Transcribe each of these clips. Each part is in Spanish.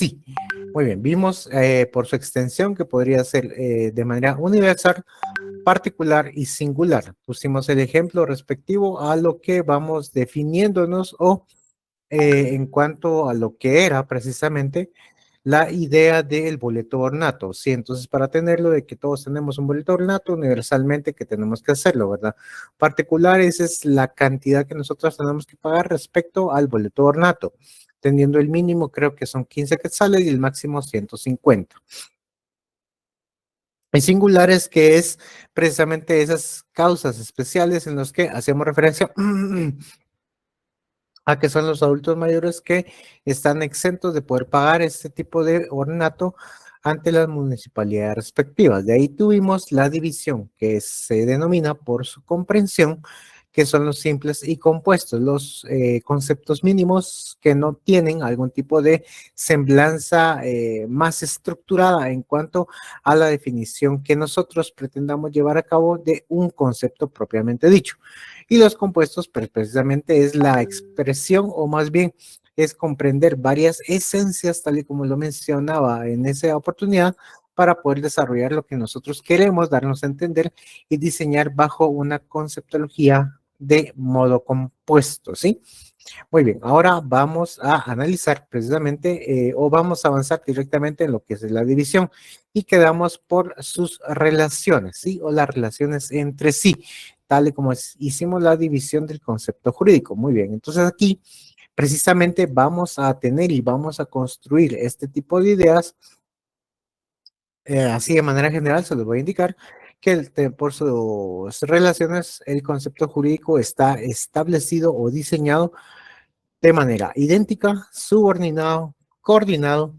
Sí, muy bien. Vimos por su extensión que podría ser de manera universal, particular y singular. Pusimos el ejemplo respectivo a lo que vamos definiéndonos o en cuanto a lo que era precisamente la idea del boleto ornato. Sí, entonces para tenerlo de que todos tenemos un boleto ornato, universalmente que tenemos que hacerlo, ¿verdad? Particular, esa es la cantidad que nosotros tenemos que pagar respecto al boleto ornato, teniendo el mínimo creo que son 15 quetzales y el máximo 150. Y singulares, que es precisamente esas causas especiales en las que hacemos referencia a que son los adultos mayores que están exentos de poder pagar este tipo de ornato ante las municipalidades respectivas. De ahí tuvimos la división que se denomina por su comprensión, que son los simples y compuestos, los conceptos mínimos que no tienen algún tipo de semblanza más estructurada en cuanto a la definición que nosotros pretendamos llevar a cabo de un concepto propiamente dicho. Y los compuestos, pues precisamente es la expresión, o más bien es comprender varias esencias, tal y como lo mencionaba en esa oportunidad, para poder desarrollar lo que nosotros queremos darnos a entender y diseñar bajo una conceptología de modo compuesto, ¿sí? Muy bien, ahora vamos a analizar precisamente o vamos a avanzar directamente en lo que es la división y quedamos por sus relaciones, ¿sí? O las relaciones entre sí, tal y como hicimos la división del concepto jurídico. Muy bien, entonces aquí precisamente vamos a tener y vamos a construir este tipo de ideas. Así de manera general se los voy a indicar que por sus relaciones el concepto jurídico está establecido o diseñado de manera idéntica, subordinado, coordinado,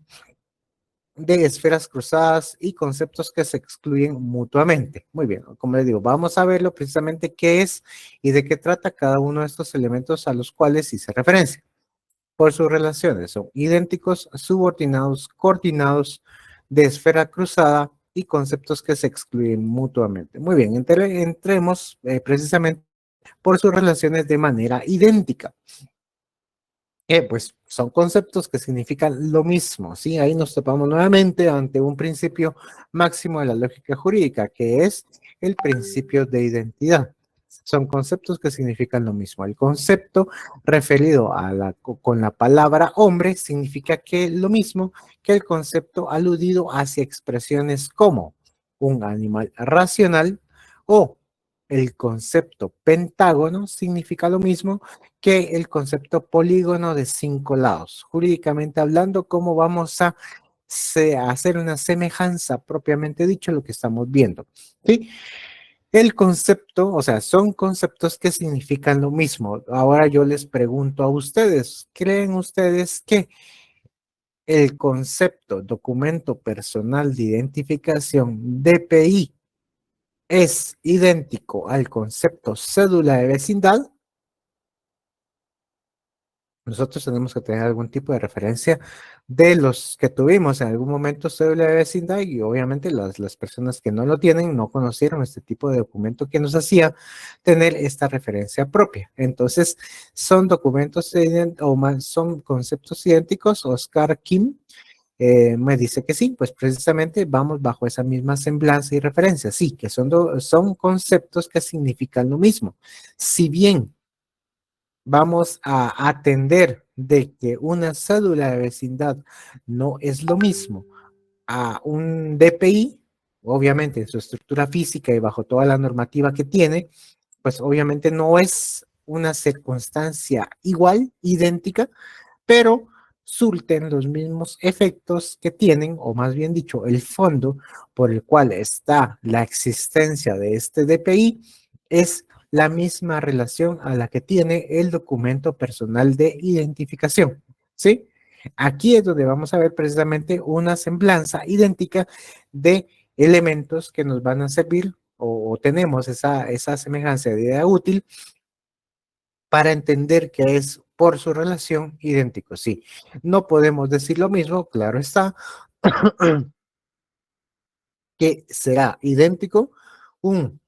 de esferas cruzadas y conceptos que se excluyen mutuamente. Muy bien, como les digo, vamos a verlo precisamente qué es y de qué trata cada uno de estos elementos a los cuales hice referencia. Por sus relaciones son idénticos, subordinados, coordinados, de esfera cruzada y conceptos que se excluyen mutuamente. Muy bien, entremos precisamente por sus relaciones de manera idéntica. Pues son conceptos que significan lo mismo, ¿sí? Ahí nos topamos nuevamente ante un principio máximo de la lógica jurídica, que es el principio de identidad. Son conceptos que significan lo mismo. El concepto referido con la palabra hombre significa que lo mismo que el concepto aludido hacia expresiones como un animal racional o el concepto pentágono significa lo mismo que el concepto polígono de 5 lados. Jurídicamente hablando, ¿cómo vamos a hacer una semejanza propiamente dicho lo que estamos viendo? ¿Sí? El concepto, o sea, son conceptos que significan lo mismo. Ahora yo les pregunto a ustedes, ¿creen ustedes que el concepto documento personal de identificación DPI es idéntico al concepto cédula de vecindad? Nosotros tenemos que tener algún tipo de referencia de los que tuvimos en algún momento cédula de vecindad y obviamente las personas que no lo tienen no conocieron este tipo de documento que nos hacía tener esta referencia propia. Entonces, son documentos o más, son conceptos idénticos. Oscar Kim me dice que sí, pues precisamente vamos bajo esa misma semblanza y referencia. Sí, que son conceptos que significan lo mismo. Si bien vamos a atender de que una cédula de vecindad no es lo mismo a un DPI, obviamente en su estructura física y bajo toda la normativa que tiene, pues obviamente no es una circunstancia igual, idéntica, pero surten los mismos efectos que tienen, o más bien dicho, el fondo por el cual está la existencia de este DPI es la misma relación a la que tiene el documento personal de identificación, ¿sí? Aquí es donde vamos a ver precisamente una semblanza idéntica de elementos que nos van a servir o tenemos esa semejanza de idea útil para entender que es por su relación idéntico. Sí, no podemos decir lo mismo, claro está, que será idéntico un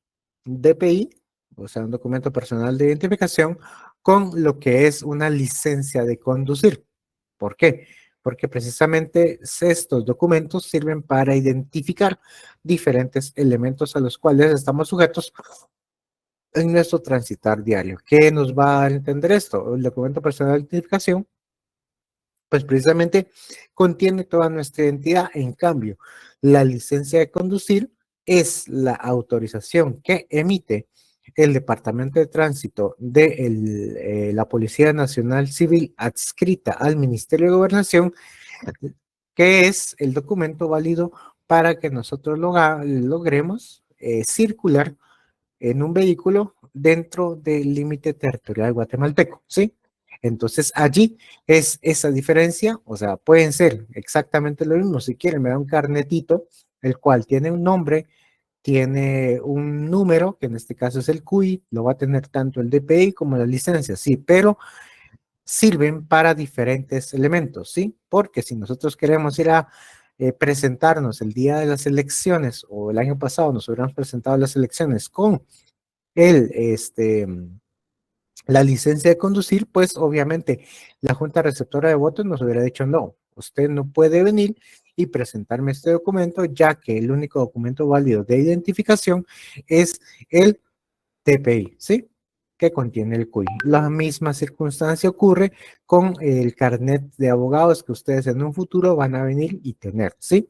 DPI, o sea, un documento personal de identificación, con lo que es una licencia de conducir. ¿Por qué? porque precisamente estos documentos sirven para identificar diferentes elementos a los cuales estamos sujetos en nuestro transitar diario. ¿Qué nos va a entender esto? El documento personal de identificación, pues precisamente contiene toda nuestra identidad. En cambio, la licencia de conducir es la autorización que emite el Departamento de Tránsito de la Policía Nacional Civil adscrita al Ministerio de Gobernación, que es el documento válido para que nosotros logremos circular en un vehículo dentro del límite territorial guatemalteco, ¿sí? Entonces allí es esa diferencia, o sea, pueden ser exactamente lo mismo. Si quieren, me da un carnetito, el cual tiene un nombre, tiene un número, que en este caso es el CUI, lo va a tener tanto el DPI como la licencia, sí, pero sirven para diferentes elementos, ¿sí? Porque si nosotros queremos ir a presentarnos el día de las elecciones o el año pasado nos hubiéramos presentado las elecciones con el, la licencia de conducir, pues obviamente la Junta Receptora de Votos nos hubiera dicho no, usted no puede venir y presentarme este documento, ya que el único documento válido de identificación es el TPI, ¿sí? Que contiene el CUI. La misma circunstancia ocurre con el carnet de abogados que ustedes en un futuro van a venir y tener, ¿sí?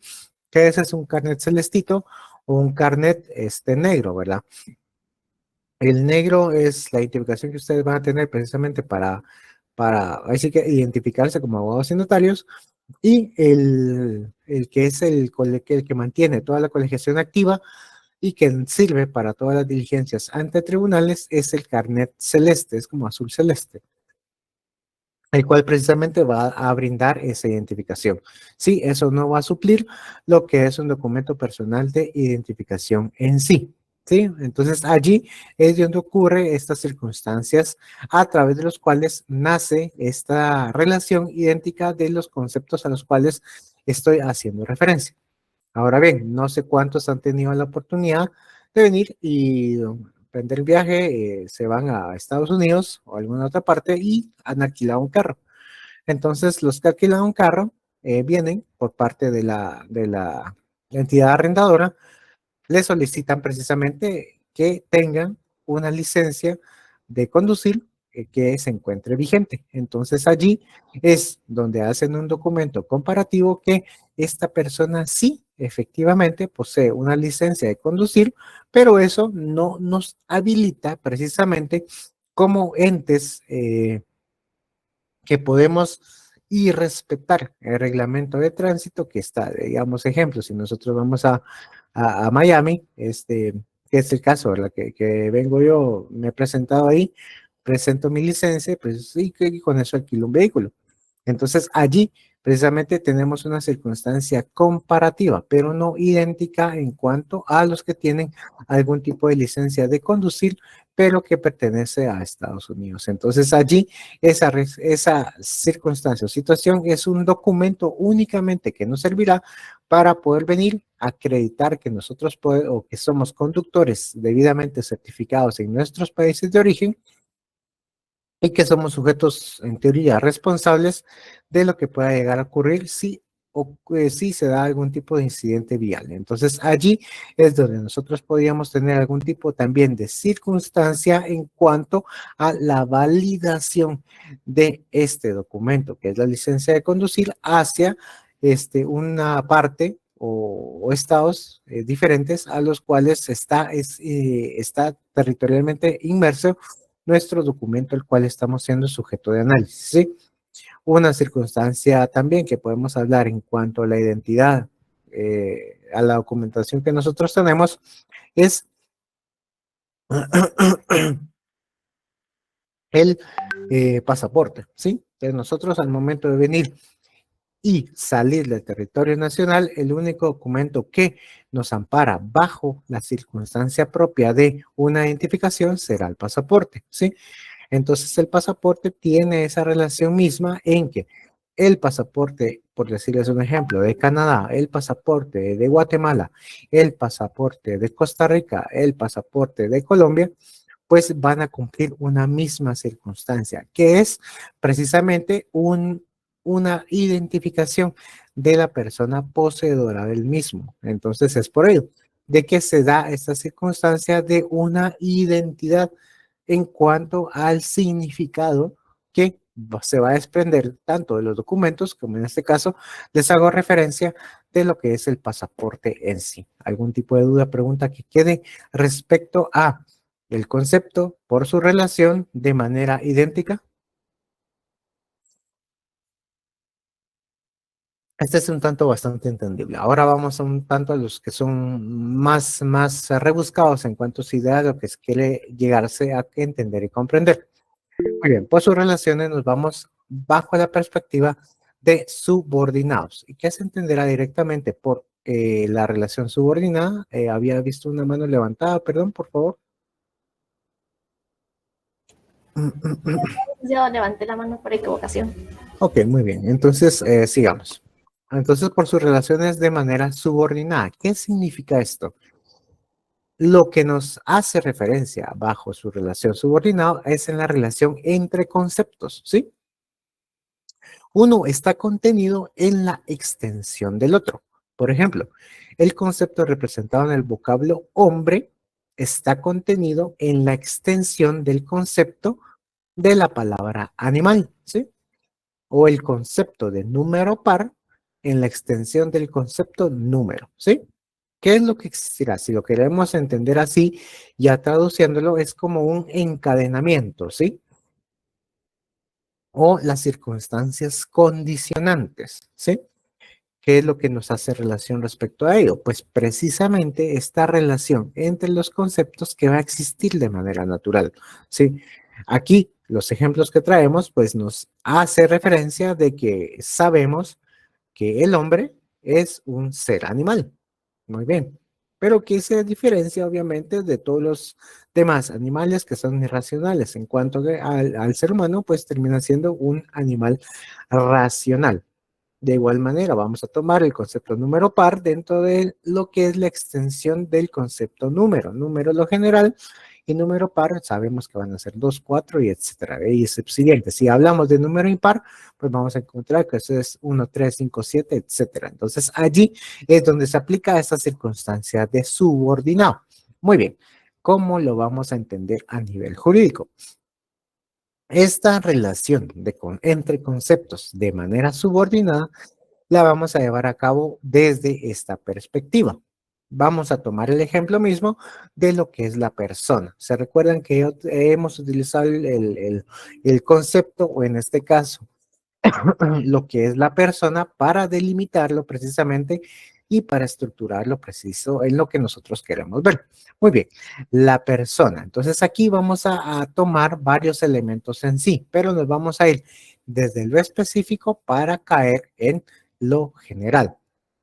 Que ese es un carnet celestito o un carnet negro, ¿verdad? El negro es la identificación que ustedes van a tener precisamente así que identificarse como abogados y notarios, y el que es el que mantiene toda la colegiación activa y que sirve para todas las diligencias ante tribunales es el carnet celeste, es como azul celeste, el cual precisamente va a brindar esa identificación. Sí, eso no va a suplir lo que es un documento personal de identificación en sí. ¿Sí? Entonces allí es donde ocurre estas circunstancias a través de los cuales nace esta relación idéntica de los conceptos a los cuales estoy haciendo referencia. Ahora bien, no sé cuántos han tenido la oportunidad de venir y prender el viaje, se van a Estados Unidos o a alguna otra parte y han alquilado un carro. Entonces, los que alquilan un carro vienen por parte de la entidad arrendadora, le solicitan precisamente que tengan una licencia de conducir que se encuentre vigente. Entonces allí es donde hacen un documento comparativo que esta persona sí efectivamente posee una licencia de conducir, pero eso no nos habilita precisamente como entes que podemos y respetar el reglamento de tránsito que está, digamos, ejemplo, si nosotros vamos a Miami, que es el caso, ¿verdad? Que vengo yo, me he presentado ahí, presento mi licencia, pues sí, que con eso alquilo un vehículo. Entonces allí precisamente tenemos una circunstancia comparativa, pero no idéntica en cuanto a los que tienen algún tipo de licencia de conducir, pero que pertenece a Estados Unidos. Entonces allí esa circunstancia o situación es un documento únicamente que nos servirá para poder venir a acreditar que nosotros o que somos conductores debidamente certificados en nuestros países de origen y que somos sujetos, en teoría, responsables de lo que pueda llegar a ocurrir si se da algún tipo de incidente vial. Entonces, allí es donde nosotros podríamos tener algún tipo también de circunstancia en cuanto a la validación de este documento, que es la licencia de conducir, hacia una parte o estados diferentes a los cuales está territorialmente inmerso nuestro documento, el cual estamos siendo sujeto de análisis. ¿Sí? Una circunstancia también que podemos hablar en cuanto a la identidad, a la documentación que nosotros tenemos, es el pasaporte. ¿Sí? Entonces nosotros al momento de venir y salir del territorio nacional, el único documento que nos ampara bajo la circunstancia propia de una identificación será el pasaporte, ¿sí? Entonces el pasaporte tiene esa relación misma en que el pasaporte, por decirles un ejemplo, de Canadá, el pasaporte de Guatemala, el pasaporte de Costa Rica, el pasaporte de Colombia, pues van a cumplir una misma circunstancia, que es precisamente una identificación de la persona poseedora del mismo. Entonces es por ello de que se da esta circunstancia de una identidad en cuanto al significado que se va a desprender tanto de los documentos como en este caso les hago referencia de lo que es el pasaporte en sí. ¿Algún tipo de duda, pregunta que quede respecto a el concepto por su relación de manera idéntica? Este es un tanto bastante entendible. Ahora vamos a un tanto a los que son más rebuscados en cuanto a su idea de lo que quiere llegarse a entender y comprender. Muy bien, por sus relaciones nos vamos bajo la perspectiva de subordinados. ¿Y qué se entenderá directamente por la relación subordinada? Había visto una mano levantada, perdón, por favor. Yo levanté la mano por equivocación. Ok, muy bien. Entonces, sigamos. Entonces, por sus relaciones de manera subordinada. ¿Qué significa esto? Lo que nos hace referencia bajo su relación subordinada es en la relación entre conceptos, ¿sí? Uno está contenido en la extensión del otro. Por ejemplo, el concepto representado en el vocablo hombre está contenido en la extensión del concepto de la palabra animal, ¿sí? O el concepto de número par en la extensión del concepto número, ¿sí? ¿Qué es lo que existirá? Si lo queremos entender así, ya traduciéndolo, es como un encadenamiento, ¿sí? O las circunstancias condicionantes, ¿sí? ¿Qué es lo que nos hace relación respecto a ello? Pues precisamente esta relación entre los conceptos que va a existir de manera natural, ¿sí? Aquí los ejemplos que traemos pues nos hace referencia de que sabemos que el hombre es un ser animal. Muy bien. Pero que se diferencia obviamente de todos los demás animales que son irracionales. En cuanto al ser humano, pues termina siendo un animal racional. De igual manera, vamos a tomar el concepto número par dentro de lo que es la extensión del concepto número. Número lo general y número par sabemos que van a ser 2, 4 y etcétera. Y es siguiente. Si hablamos de número impar, pues vamos a encontrar que eso es 1, 3, 5, 7, etcétera. Entonces allí es donde se aplica esta circunstancia de subordinado. Muy bien. ¿Cómo lo vamos a entender a nivel jurídico? Esta relación entre conceptos de manera subordinada la vamos a llevar a cabo desde esta perspectiva. Vamos a tomar el ejemplo mismo de lo que es la persona. ¿Se recuerdan que hemos utilizado el concepto, o en este caso, lo que es la persona para delimitarlo precisamente y para estructurarlo preciso en lo que nosotros queremos ver? Muy bien, la persona. Entonces aquí vamos a tomar varios elementos en sí, pero nos vamos a ir desde lo específico para caer en lo general.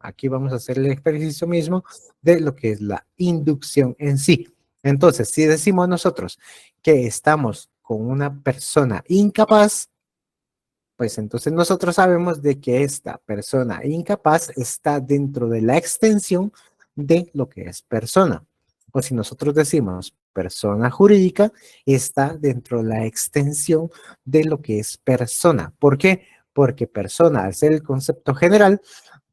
Aquí vamos a hacer el ejercicio mismo de lo que es la inducción en sí. Entonces, si decimos nosotros que estamos con una persona incapaz, pues entonces nosotros sabemos de que esta persona incapaz está dentro de la extensión de lo que es persona. O si nosotros decimos persona jurídica, está dentro de la extensión de lo que es persona. ¿Por qué? Porque persona, al ser el concepto general,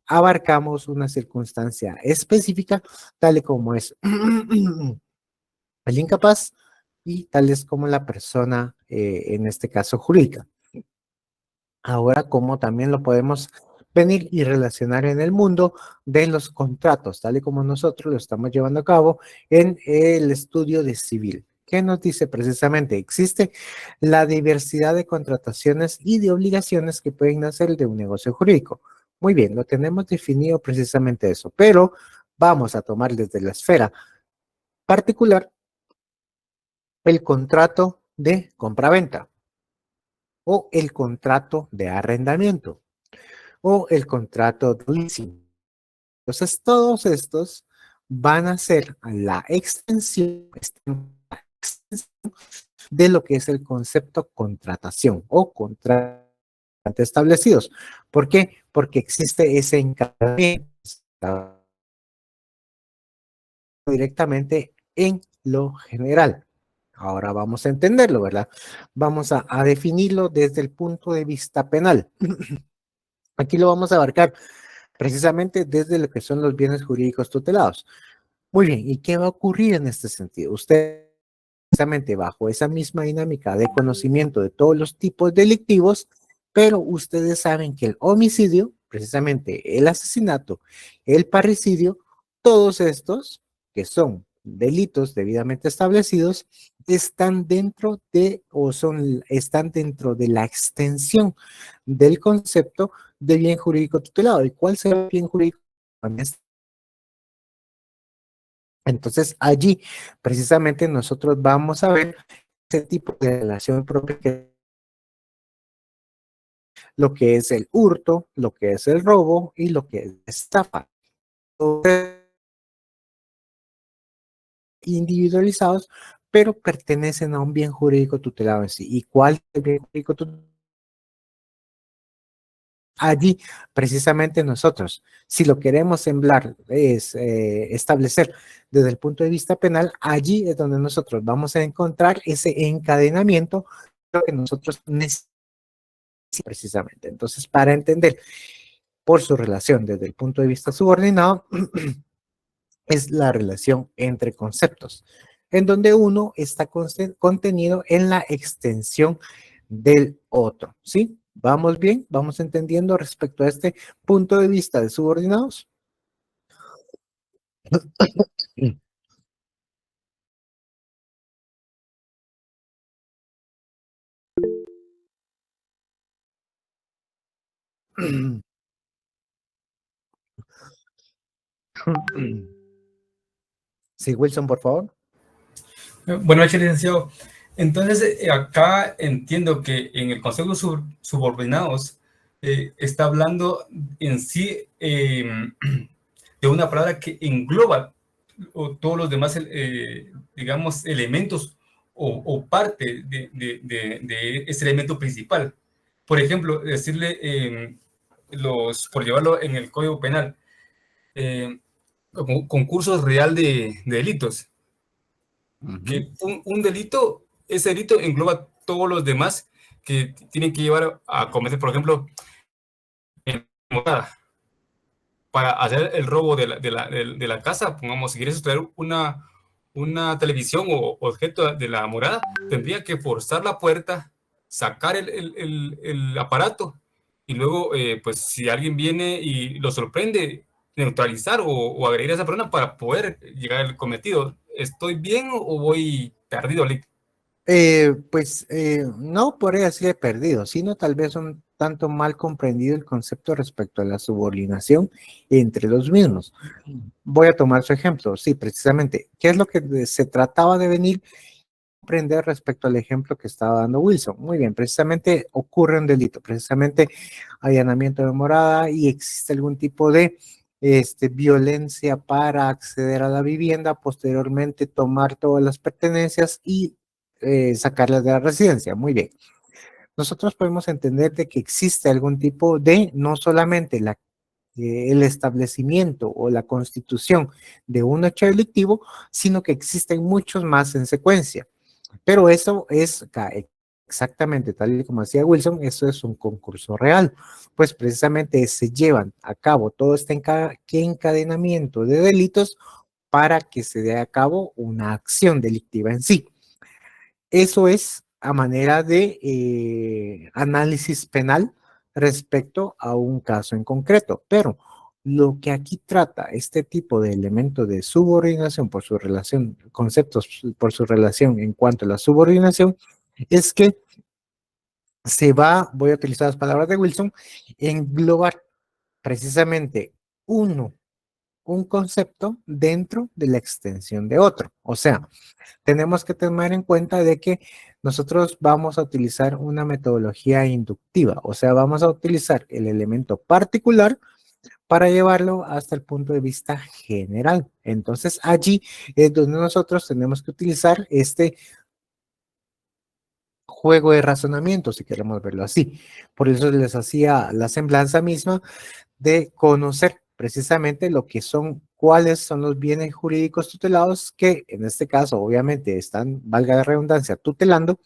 abarcamos una circunstancia específica, tal y como es el incapaz y tal es como la persona, en este caso jurídica. Ahora, como también lo podemos venir y relacionar en el mundo de los contratos, tal y como nosotros lo estamos llevando a cabo en el estudio de civil. ¿Qué nos dice precisamente? Existe la diversidad de contrataciones y de obligaciones que pueden nacer de un negocio jurídico. Muy bien, lo tenemos definido precisamente eso, pero vamos a tomar desde la esfera particular el contrato de compraventa o el contrato de arrendamiento o el contrato de leasing. Entonces, todos estos van a ser la extensión de lo que es el concepto contratación o contratos establecidos. ¿Por qué? Porque existe ese encadenamiento directamente en lo general. Ahora vamos a entenderlo, ¿verdad? Vamos a definirlo desde el punto de vista penal. Aquí lo vamos a abarcar precisamente desde lo que son los bienes jurídicos tutelados. Muy bien, ¿y qué va a ocurrir en este sentido? Usted, precisamente bajo esa misma dinámica de conocimiento de todos los tipos delictivos, pero ustedes saben que el homicidio, precisamente el asesinato, el parricidio, todos estos que son delitos debidamente establecidos, están dentro de o están dentro de la extensión del concepto de bien jurídico tutelado. ¿Y cuál será el bien jurídico? Entonces, allí precisamente nosotros vamos a ver ese tipo de relación propia, lo que es el hurto, lo que es el robo y lo que es estafa. Individualizados, pero pertenecen a un bien jurídico tutelado en sí. ¿Y cuál es el bien jurídico tutelado? Allí, precisamente nosotros, si lo queremos establecer desde el punto de vista penal, allí es donde nosotros vamos a encontrar ese encadenamiento que nosotros necesitamos precisamente. Entonces, para entender por su relación desde el punto de vista subordinado, es la relación entre conceptos, en donde uno está contenido en la extensión del otro, ¿sí? ¿Vamos bien? ¿Vamos entendiendo respecto a este punto de vista de subordinados? Sí, Wilson, por favor. Buenas noches, licenciado. Entonces, acá entiendo que en el concepto subordinados está hablando en sí de una palabra que engloba todos los demás, digamos, elementos o parte de ese elemento principal. Por ejemplo, decirle, por llevarlo en el Código Penal, concursos real de delitos. Que un delito, ese delito engloba todos los demás que tienen que llevar a cometer, por ejemplo, para hacer el robo de la casa, pongamos, si quieres traer una televisión o objeto de la morada, tendría que forzar la puerta, sacar el aparato y luego, pues si alguien viene y lo sorprende, neutralizar o agredir a esa persona para poder llegar al cometido. ¿Estoy bien o voy perdido, Lick? No podría decir perdido, sino tal vez un tanto mal comprendido el concepto respecto a la subordinación entre los mismos. Voy a tomar su ejemplo. Sí, precisamente. ¿Qué es lo que se trataba de venir a comprender respecto al ejemplo que estaba dando Wilson? Muy bien, precisamente ocurre un delito, precisamente allanamiento de morada y existe algún tipo de violencia para acceder a la vivienda, posteriormente tomar todas las pertenencias y sacarlas de la residencia. Muy bien. Nosotros podemos entender de que existe algún tipo de, no solamente el establecimiento o la constitución de un hecho delictivo, sino que existen muchos más en secuencia. Pero eso es exactamente tal y como decía Wilson, eso es un concurso real, pues precisamente se llevan a cabo todo este encadenamiento de delitos para que se dé a cabo una acción delictiva en sí. Eso es a manera de análisis penal respecto a un caso en concreto, pero lo que aquí trata este tipo de elemento de subordinación por su relación, conceptos por su relación en cuanto a la subordinación, es que se va, voy a utilizar las palabras de Wilson, englobar precisamente un concepto dentro de la extensión de otro. O sea, tenemos que tener en cuenta de que nosotros vamos a utilizar una metodología inductiva, o sea, vamos a utilizar el elemento particular para llevarlo hasta el punto de vista general. Entonces, allí es donde nosotros tenemos que utilizar este juego de razonamiento, si queremos verlo así. Por eso les hacía la semblanza misma de conocer precisamente lo que son, cuáles son los bienes jurídicos tutelados que en este caso obviamente están, valga la redundancia, tutelando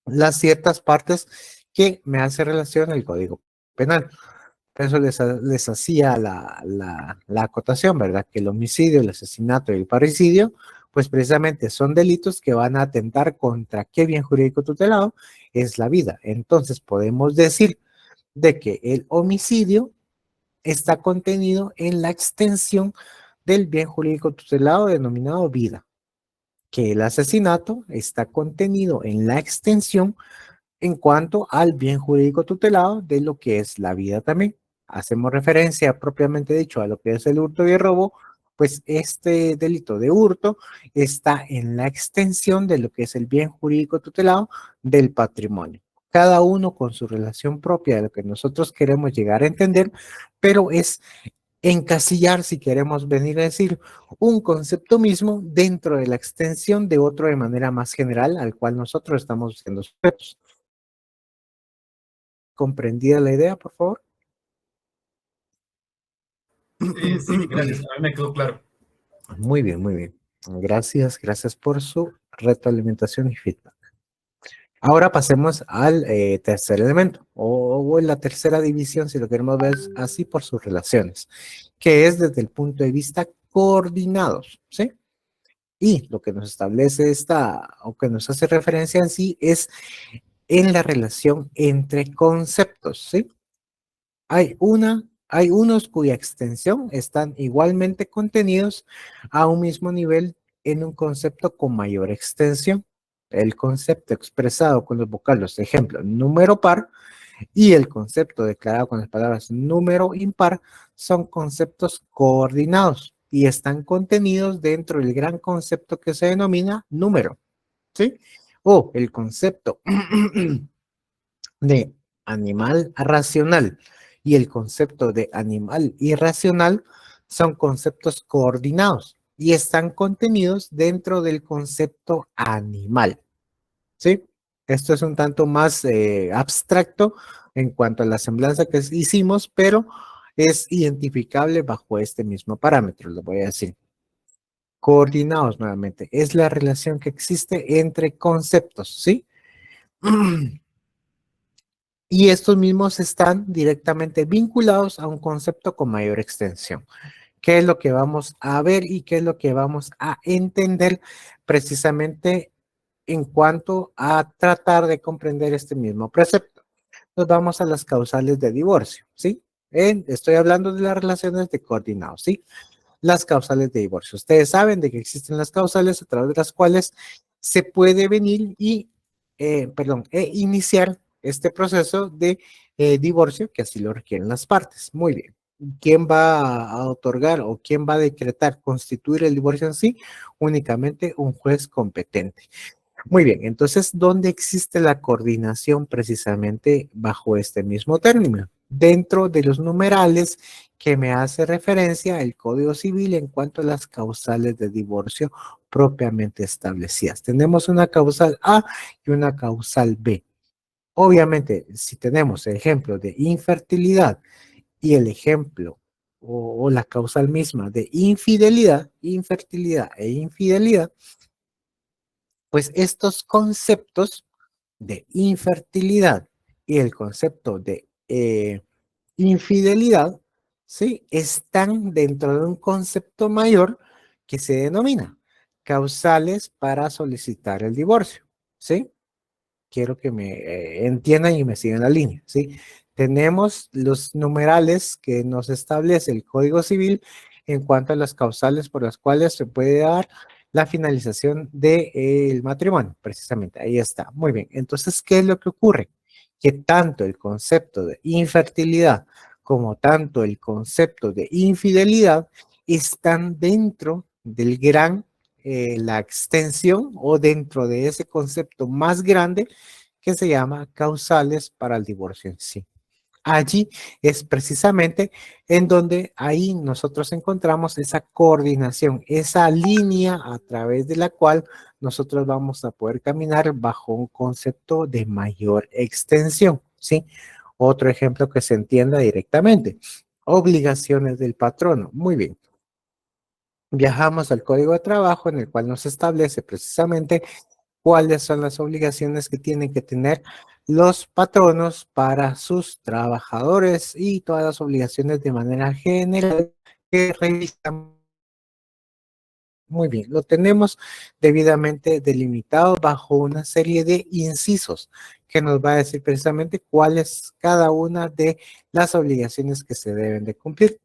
las ciertas partes que me hace relación el código Penal. Por eso les hacía la acotación, ¿verdad? Que el homicidio, el asesinato y el parricidio, pues precisamente son delitos que van a atentar contra qué bien jurídico tutelado es la vida. Entonces podemos decir de que el homicidio está contenido en la extensión del bien jurídico tutelado denominado vida, que el asesinato está contenido en la extensión en cuanto al bien jurídico tutelado de lo que es la vida también. Hacemos referencia propiamente dicho a lo que es el hurto y el robo, pues este delito de hurto está en la extensión de lo que es el bien jurídico tutelado del patrimonio. Cada uno con su relación propia de lo que nosotros queremos llegar a entender, pero es encasillar, si queremos venir a decir, un concepto mismo dentro de la extensión de otro de manera más general al cual nosotros estamos siendo sujetos. ¿Comprendida la idea, por favor? Sí, gracias. A mí me quedó claro. Muy bien, muy bien. Gracias, gracias por su retroalimentación y feedback. Ahora pasemos al tercer elemento, o la tercera división, si lo queremos ver así, por sus relaciones, que es desde el punto de vista coordinados, ¿sí? Y lo que nos establece o que nos hace referencia en sí, es en la relación entre conceptos, ¿sí? Hay unos cuya extensión están igualmente contenidos a un mismo nivel en un concepto con mayor extensión. El concepto expresado con los vocablos, ejemplo, número par, y el concepto declarado con las palabras número impar son conceptos coordinados y están contenidos dentro del gran concepto que se denomina número, ¿sí? O el concepto de animal racional y el concepto de animal irracional son conceptos coordinados y están contenidos dentro del concepto animal, ¿sí? Esto es un tanto más abstracto en cuanto a la semblanza que hicimos, pero es identificable bajo este mismo parámetro, lo voy a decir. Coordinados nuevamente, es la relación que existe entre conceptos, ¿sí? Y estos mismos están directamente vinculados a un concepto con mayor extensión. ¿Qué es lo que vamos a ver y qué es lo que vamos a entender precisamente en cuanto a tratar de comprender este mismo precepto? Nos vamos a las causales de divorcio, ¿sí? Estoy hablando de las relaciones de coordinados, ¿sí? Las causales de divorcio. Ustedes saben de que existen las causales a través de las cuales se puede venir y, iniciar este proceso de divorcio, que así lo requieren las partes. Muy bien. ¿Quién va a otorgar o quién va a decretar, constituir el divorcio en sí? Únicamente un juez competente. Muy bien, entonces, ¿dónde existe la coordinación precisamente bajo este mismo término? Dentro de los numerales que me hace referencia el Código Civil en cuanto a las causales de divorcio propiamente establecidas. Tenemos una causal A y una causal B. Obviamente, si tenemos el ejemplo de infertilidad y el ejemplo o la causal misma de infidelidad, infertilidad e infidelidad, pues estos conceptos de infertilidad y el concepto de infidelidad, ¿sí? Están dentro de un concepto mayor que se denomina causales para solicitar el divorcio, ¿sí? Quiero que me entiendan y me sigan la línea, ¿sí? Tenemos los numerales que nos establece el Código Civil en cuanto a las causales por las cuales se puede dar la finalización del matrimonio, precisamente, ahí está. Muy bien, entonces, ¿qué es lo que ocurre? Que tanto el concepto de infertilidad como tanto el concepto de infidelidad están dentro del gran la extensión o dentro de ese concepto más grande que se llama causales para el divorcio en sí. Allí es precisamente en donde ahí nosotros encontramos esa coordinación, esa línea a través de la cual nosotros vamos a poder caminar bajo un concepto de mayor extensión, ¿sí? Otro ejemplo que se entienda directamente. Obligaciones del patrono. Muy bien. Viajamos al Código de Trabajo en el cual nos establece precisamente cuáles son las obligaciones que tienen que tener los patronos para sus trabajadores y todas las obligaciones de manera general que revisan. Muy bien, lo tenemos debidamente delimitado bajo una serie de incisos que nos va a decir precisamente cuál es cada una de las obligaciones que se deben de cumplir.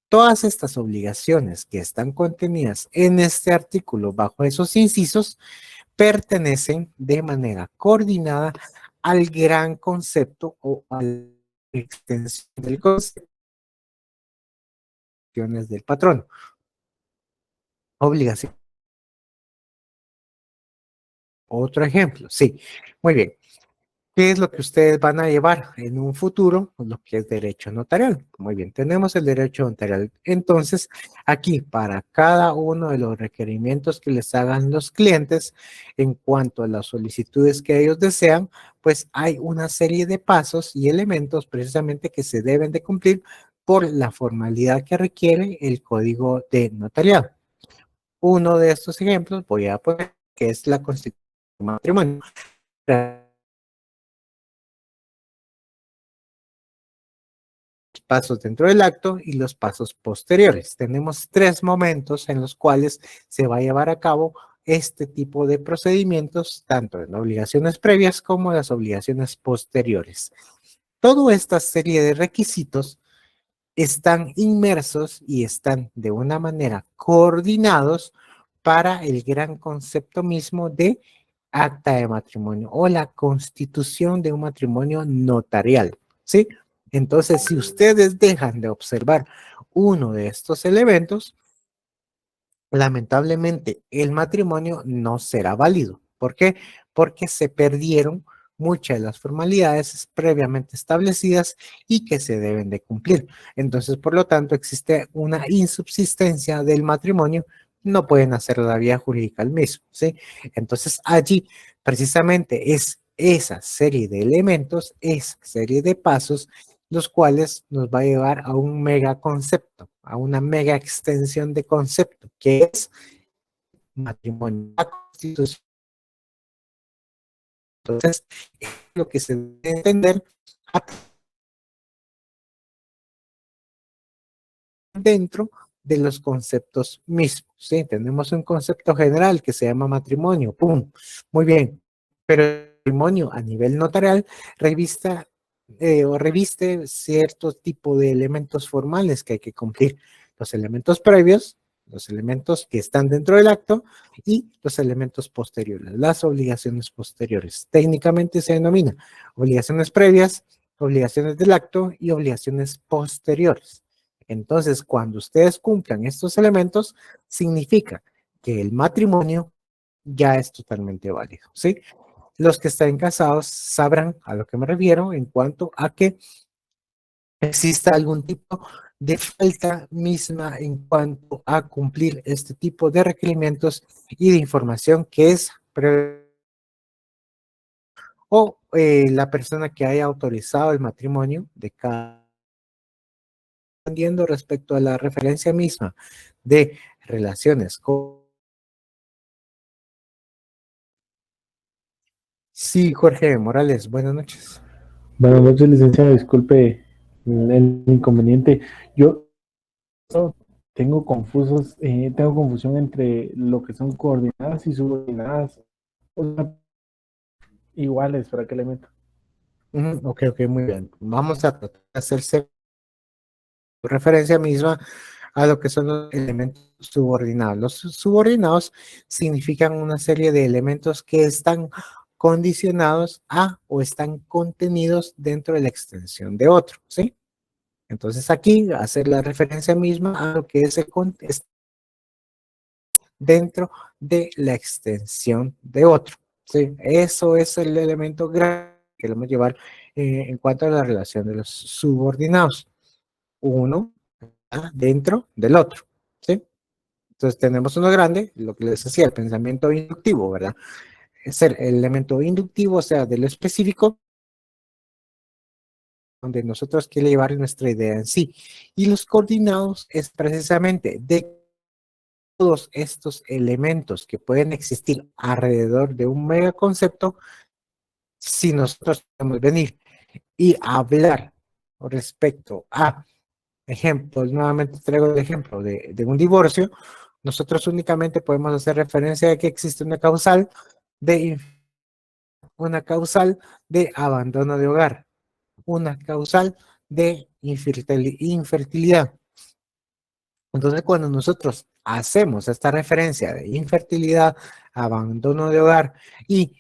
Todas estas obligaciones que están contenidas en este artículo bajo esos incisos pertenecen de manera coordinada al gran concepto o a la extensión del concepto del patrón. Obligación. Otro ejemplo, sí. Muy bien. ¿Qué es lo que ustedes van a llevar en un futuro? Pues lo que es derecho notarial. Muy bien, tenemos el derecho notarial. Entonces, aquí para cada uno de los requerimientos que les hagan los clientes en cuanto a las solicitudes que ellos desean, pues hay una serie de pasos y elementos precisamente que se deben de cumplir por la formalidad que requiere el código de notariado. Uno de estos ejemplos voy a poner que es la constitución de matrimonio. Pasos dentro del acto y los pasos posteriores. Tenemos 3 momentos en los cuales se va a llevar a cabo este tipo de procedimientos, tanto en obligaciones previas como en las obligaciones posteriores. Toda esta serie de requisitos están inmersos y están de una manera coordinados para el gran concepto mismo de acta de matrimonio o la constitución de un matrimonio notarial, ¿sí? Entonces, si ustedes dejan de observar uno de estos elementos, lamentablemente el matrimonio no será válido. ¿Por qué? Porque se perdieron muchas de las formalidades previamente establecidas y que se deben de cumplir. Entonces, por lo tanto, existe una insubsistencia del matrimonio, no pueden hacer la vía jurídica al mismo, ¿sí? Entonces, allí precisamente es esa serie de elementos, esa serie de pasos los cuales nos va a llevar a un mega concepto, a una mega extensión de concepto, que es matrimonio. La Constitución. Entonces, es lo que se debe entender dentro de los conceptos mismos, ¿sí? Tenemos un concepto general que se llama matrimonio, ¡pum! Muy bien, pero el matrimonio a nivel notarial reviste cierto tipo de elementos formales que hay que cumplir. Los elementos previos, los elementos que están dentro del acto y los elementos posteriores, las obligaciones posteriores. Técnicamente se denomina obligaciones previas, obligaciones del acto y obligaciones posteriores. Entonces, cuando ustedes cumplan estos elementos, significa que el matrimonio ya es totalmente válido, ¿sí? Los que están casados sabrán a lo que me refiero en cuanto a que exista algún tipo de falta misma en cuanto a cumplir este tipo de requerimientos y de información que es o la persona que haya autorizado el matrimonio de cada respecto a la referencia misma de relaciones con... Sí, Jorge Morales, buenas noches. Buenas noches, licenciado. Disculpe el inconveniente. Yo tengo confusión entre lo que son coordinadas y subordinadas. O sea, iguales, ¿para qué elemento? Ok, muy bien. Vamos a tratar de hacerse referencia misma a lo que son los elementos subordinados. Los subordinados significan una serie de elementos que están condicionados a o están contenidos dentro de la extensión de otro, ¿sí? Entonces aquí hacer la referencia misma a lo que es dentro de la extensión de otro, ¿sí? Eso es el elemento grande que queremos llevar en cuanto a la relación de los subordinados. Uno dentro del otro, ¿sí? Entonces tenemos uno grande, lo que les decía, el pensamiento inductivo, ¿verdad? Es el elemento inductivo, o sea, de lo específico, donde nosotros queremos llevar nuestra idea en sí. Y los coordinados es precisamente de todos estos elementos que pueden existir alrededor de un megaconcepto, Si nosotros podemos venir y hablar respecto a ejemplos, nuevamente traigo el ejemplo de un divorcio, nosotros únicamente podemos hacer referencia a que existe una causal de abandono de hogar, una causal de infertilidad. Entonces, cuando nosotros hacemos esta referencia de infertilidad, abandono de hogar y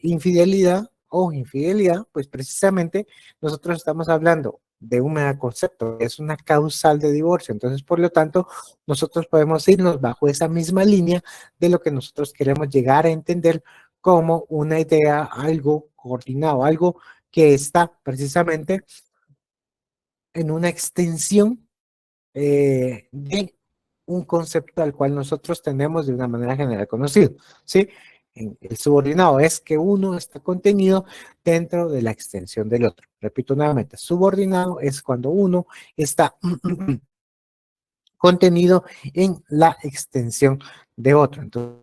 infidelidad o infidelidad, pues precisamente nosotros estamos hablando de un concepto, que es una causal de divorcio. Entonces, por lo tanto, nosotros podemos irnos bajo esa misma línea de lo que nosotros queremos llegar a entender como una idea, algo coordinado, algo que está precisamente en una extensión de un concepto al cual nosotros tenemos de una manera general conocido, ¿sí? El subordinado es que uno está contenido dentro de la extensión del otro. Repito nuevamente, subordinado es cuando uno está contenido en la extensión de otro. Entonces,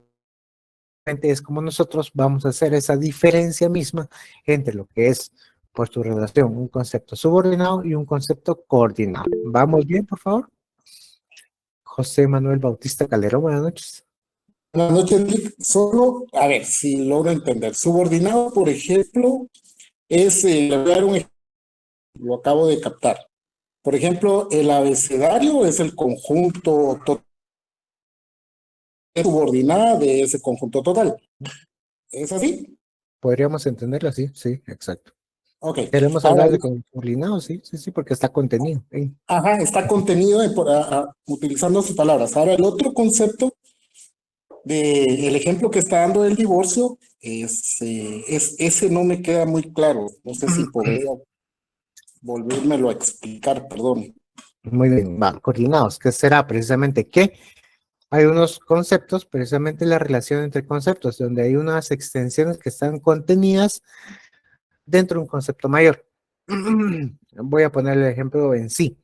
es como nosotros vamos a hacer esa diferencia misma entre lo que es, por su relación, un concepto subordinado y un concepto coordinado. ¿Vamos bien, por favor? José Manuel Bautista Calderón, buenas noches. Buenas noches, Rick. Solo, a ver si logro entender. Subordinado, por ejemplo, es, le voy a dar un ejemplo, lo acabo de captar. Por ejemplo, el abecedario es el conjunto subordinado de ese conjunto total. ¿Es así? Podríamos entenderlo así, sí, exacto. Ok. Queremos Ahora, hablar de coordinado, sí, sí, sí, porque está contenido. Sí. ajá, está contenido utilizando sus palabras. Ahora, el otro concepto el ejemplo que está dando del divorcio ese no me queda muy claro. No sé si podría volvérmelo a explicar, perdón. Muy bien, va, coordinados, ¿qué será? Precisamente que hay unos conceptos, precisamente la relación entre conceptos, donde hay unas extensiones que están contenidas dentro de un concepto mayor. Voy a poner el ejemplo en sí.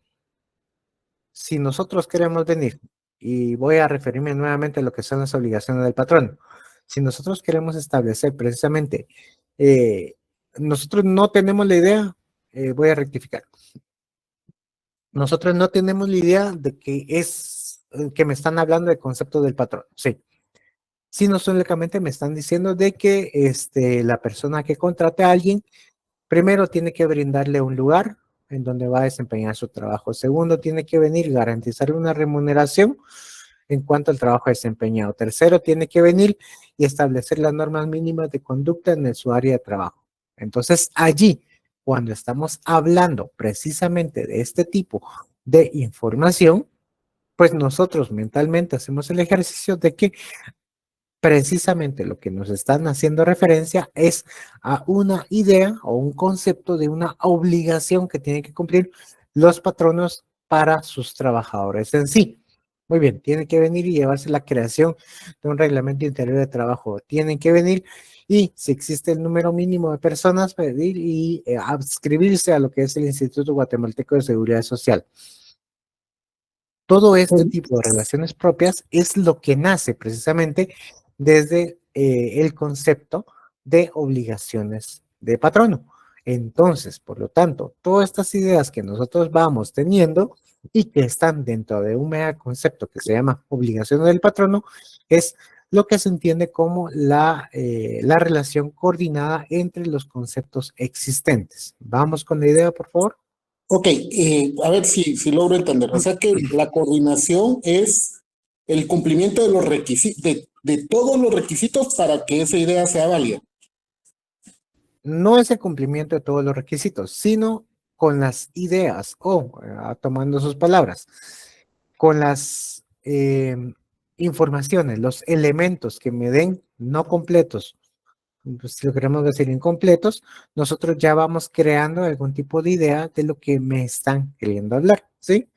Si nosotros queremos venir, y voy a referirme nuevamente a lo que son las obligaciones del patrón, si nosotros queremos establecer precisamente, nosotros no tenemos la idea, voy a rectificar, nosotros no tenemos la idea de que me están hablando del concepto del patrón, sí, sino únicamente me están diciendo de que la persona que contrate a alguien, primero tiene que brindarle un lugar en donde va a desempeñar su trabajo. Segundo, tiene que venir y garantizarle una remuneración en cuanto al trabajo desempeñado. Tercero, tiene que venir y establecer las normas mínimas de conducta en su área de trabajo. Entonces, allí, cuando estamos hablando precisamente de este tipo de información, pues nosotros mentalmente hacemos el ejercicio de que precisamente lo que nos están haciendo referencia es a una idea o un concepto de una obligación que tienen que cumplir los patronos para sus trabajadores en sí. Muy bien, tienen que venir y llevarse la creación de un reglamento interior de trabajo. Tienen que venir y si existe el número mínimo de personas, pedir y adscribirse a lo que es el Instituto Guatemalteco de Seguridad Social. Todo este tipo de relaciones propias es lo que nace precisamente desde el concepto de obligaciones de patrono. Entonces, por lo tanto, todas estas ideas que nosotros vamos teniendo y que están dentro de un mega concepto que se llama obligaciones del patrono, es lo que se entiende como la relación coordinada entre los conceptos existentes. Vamos con la idea, por favor. Ok, a ver si logro entender. O sea que la coordinación es el cumplimiento de los requisitos, de todos los requisitos para que esa idea sea válida. No es el cumplimiento de todos los requisitos, sino con las ideas o, tomando sus palabras, con las informaciones, los elementos que me den no completos, pues, si lo queremos decir incompletos, nosotros ya vamos creando algún tipo de idea de lo que me están queriendo hablar, ¿sí?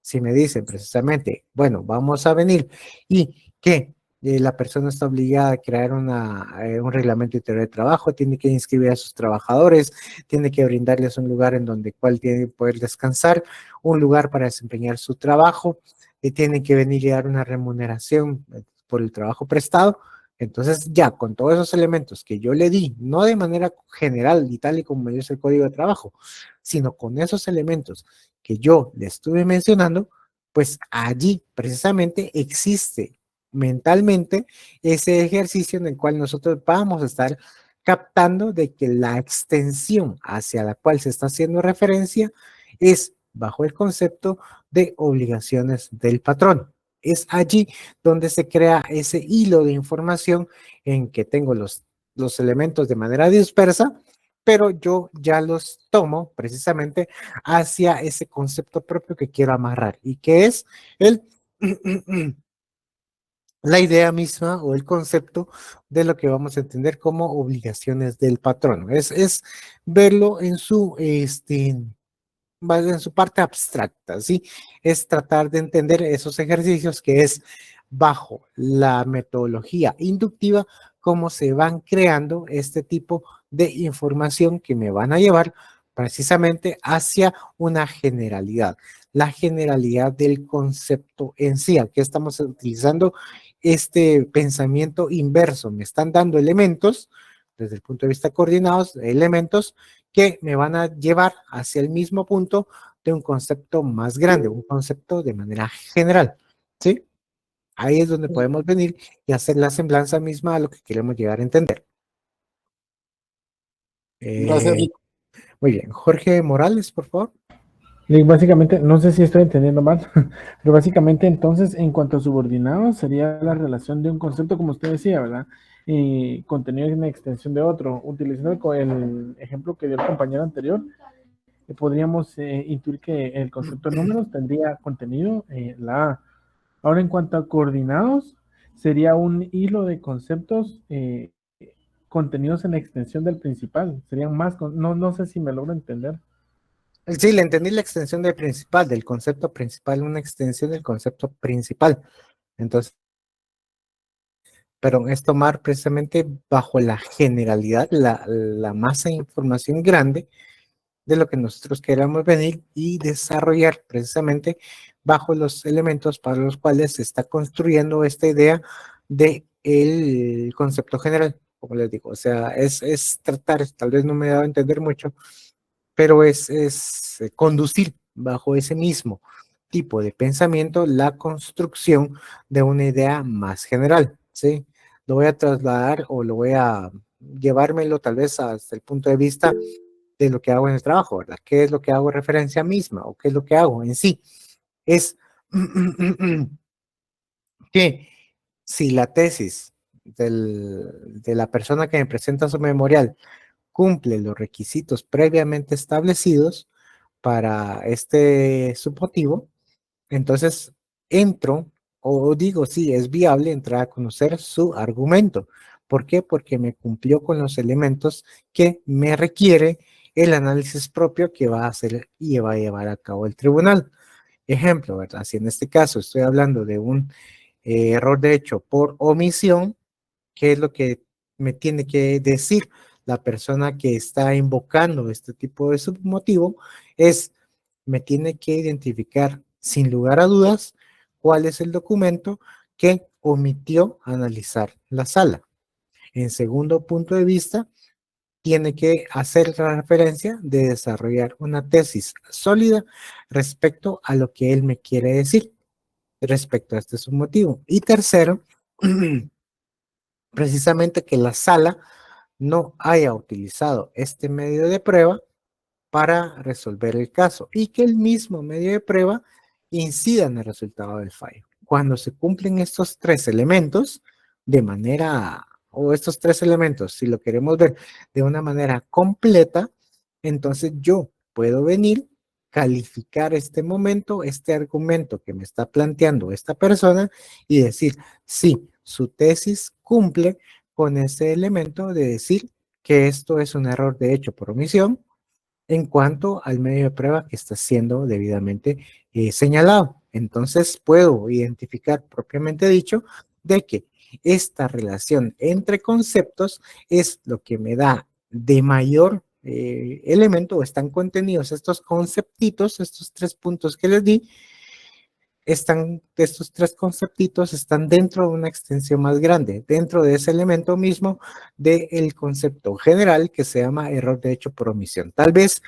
Si me dicen precisamente, bueno, vamos a venir y que la persona está obligada a crear un reglamento interior de trabajo, tiene que inscribir a sus trabajadores, tiene que brindarles un lugar en donde cual tienen que poder descansar, un lugar para desempeñar su trabajo, y tienen que venir y dar una remuneración por el trabajo prestado. Entonces ya con todos esos elementos que yo le di, no de manera general y tal y como es el código de trabajo, sino con esos elementos que yo le estuve mencionando, pues allí precisamente existe mentalmente ese ejercicio en el cual nosotros vamos a estar captando de que la extensión hacia la cual se está haciendo referencia es bajo el concepto de obligaciones del patrón. Es allí donde se crea ese hilo de información en que tengo los elementos de manera dispersa, pero yo ya los tomo precisamente hacia ese concepto propio que quiero amarrar y que es el la idea misma o el concepto de lo que vamos a entender como obligaciones del patrón. Es verlo en su, en su parte abstracta, ¿sí? Es tratar de entender esos ejercicios que es bajo la metodología inductiva, cómo se van creando este tipo de información que me van a llevar precisamente hacia una generalidad, la generalidad del concepto en sí. Aquí estamos utilizando este pensamiento inverso, me están dando elementos, desde el punto de vista coordinados, elementos que me van a llevar hacia el mismo punto de un concepto más grande, un concepto de manera general, ¿sí? Ahí es donde podemos venir y hacer la semblanza misma a lo que queremos llegar a entender. Gracias, Rick. Muy bien, Jorge Morales, por favor. Básicamente, no sé si estoy entendiendo mal, pero básicamente entonces en cuanto a subordinados sería la relación de un concepto, como usted decía, ¿verdad? Y contenido en extensión de otro. Utilizando el ejemplo que dio el compañero anterior, podríamos intuir que el concepto de números tendría contenido la A. Ahora, en cuanto a coordinados, sería un hilo de conceptos contenidos en la extensión del principal. Serían más, no sé si me logro entender. Sí, le entendí la extensión del principal, del concepto principal, una extensión del concepto principal. Entonces, pero es tomar precisamente bajo la generalidad, la masa de información grande de lo que nosotros queramos venir y desarrollar precisamente bajo los elementos para los cuales se está construyendo esta idea de el concepto general, como les digo. O sea, es tratar, tal vez no me he dado a entender mucho, pero es conducir bajo ese mismo tipo de pensamiento la construcción de una idea más general, ¿sí? Lo voy a trasladar o lo voy a llevármelo tal vez hasta el punto de vista de lo que hago en el trabajo, ¿verdad? ¿Qué es lo que hago en referencia misma o qué es lo que hago en sí? Es que si la tesis de la persona que me presenta su memorial cumple los requisitos previamente establecidos para este submotivo, entonces entro o digo, sí, es viable entrar a conocer su argumento. ¿Por qué? Porque me cumplió con los elementos que me requiere el análisis propio que va a hacer y va a llevar a cabo el tribunal. Ejemplo, ¿verdad? Si en este caso estoy hablando de un error de hecho por omisión, ¿qué es lo que me tiene que decir la persona que está invocando este tipo de submotivo? Me tiene que identificar sin lugar a dudas cuál es el documento que omitió analizar la sala. En segundo punto de vista, tiene que hacer la referencia de desarrollar una tesis sólida respecto a lo que él me quiere decir respecto a este submotivo. Y tercero, precisamente que la sala no haya utilizado este medio de prueba para resolver el caso y que el mismo medio de prueba incida en el resultado del fallo. Cuando se cumplen estos tres elementos de manera, o estos tres elementos, si lo queremos ver de una manera completa, entonces yo puedo venir, calificar este momento, este argumento que me está planteando esta persona y decir, sí, su tesis cumple con ese elemento de decir que esto es un error de hecho por omisión en cuanto al medio de prueba que está siendo debidamente señalado. Entonces puedo identificar propiamente dicho de que esta relación entre conceptos es lo que me da de mayor elemento o están contenidos estos conceptitos, estos 3 puntos que les di, estos tres conceptitos están dentro de una extensión más grande, dentro de ese elemento mismo del concepto general que se llama error de hecho por omisión. Tal vez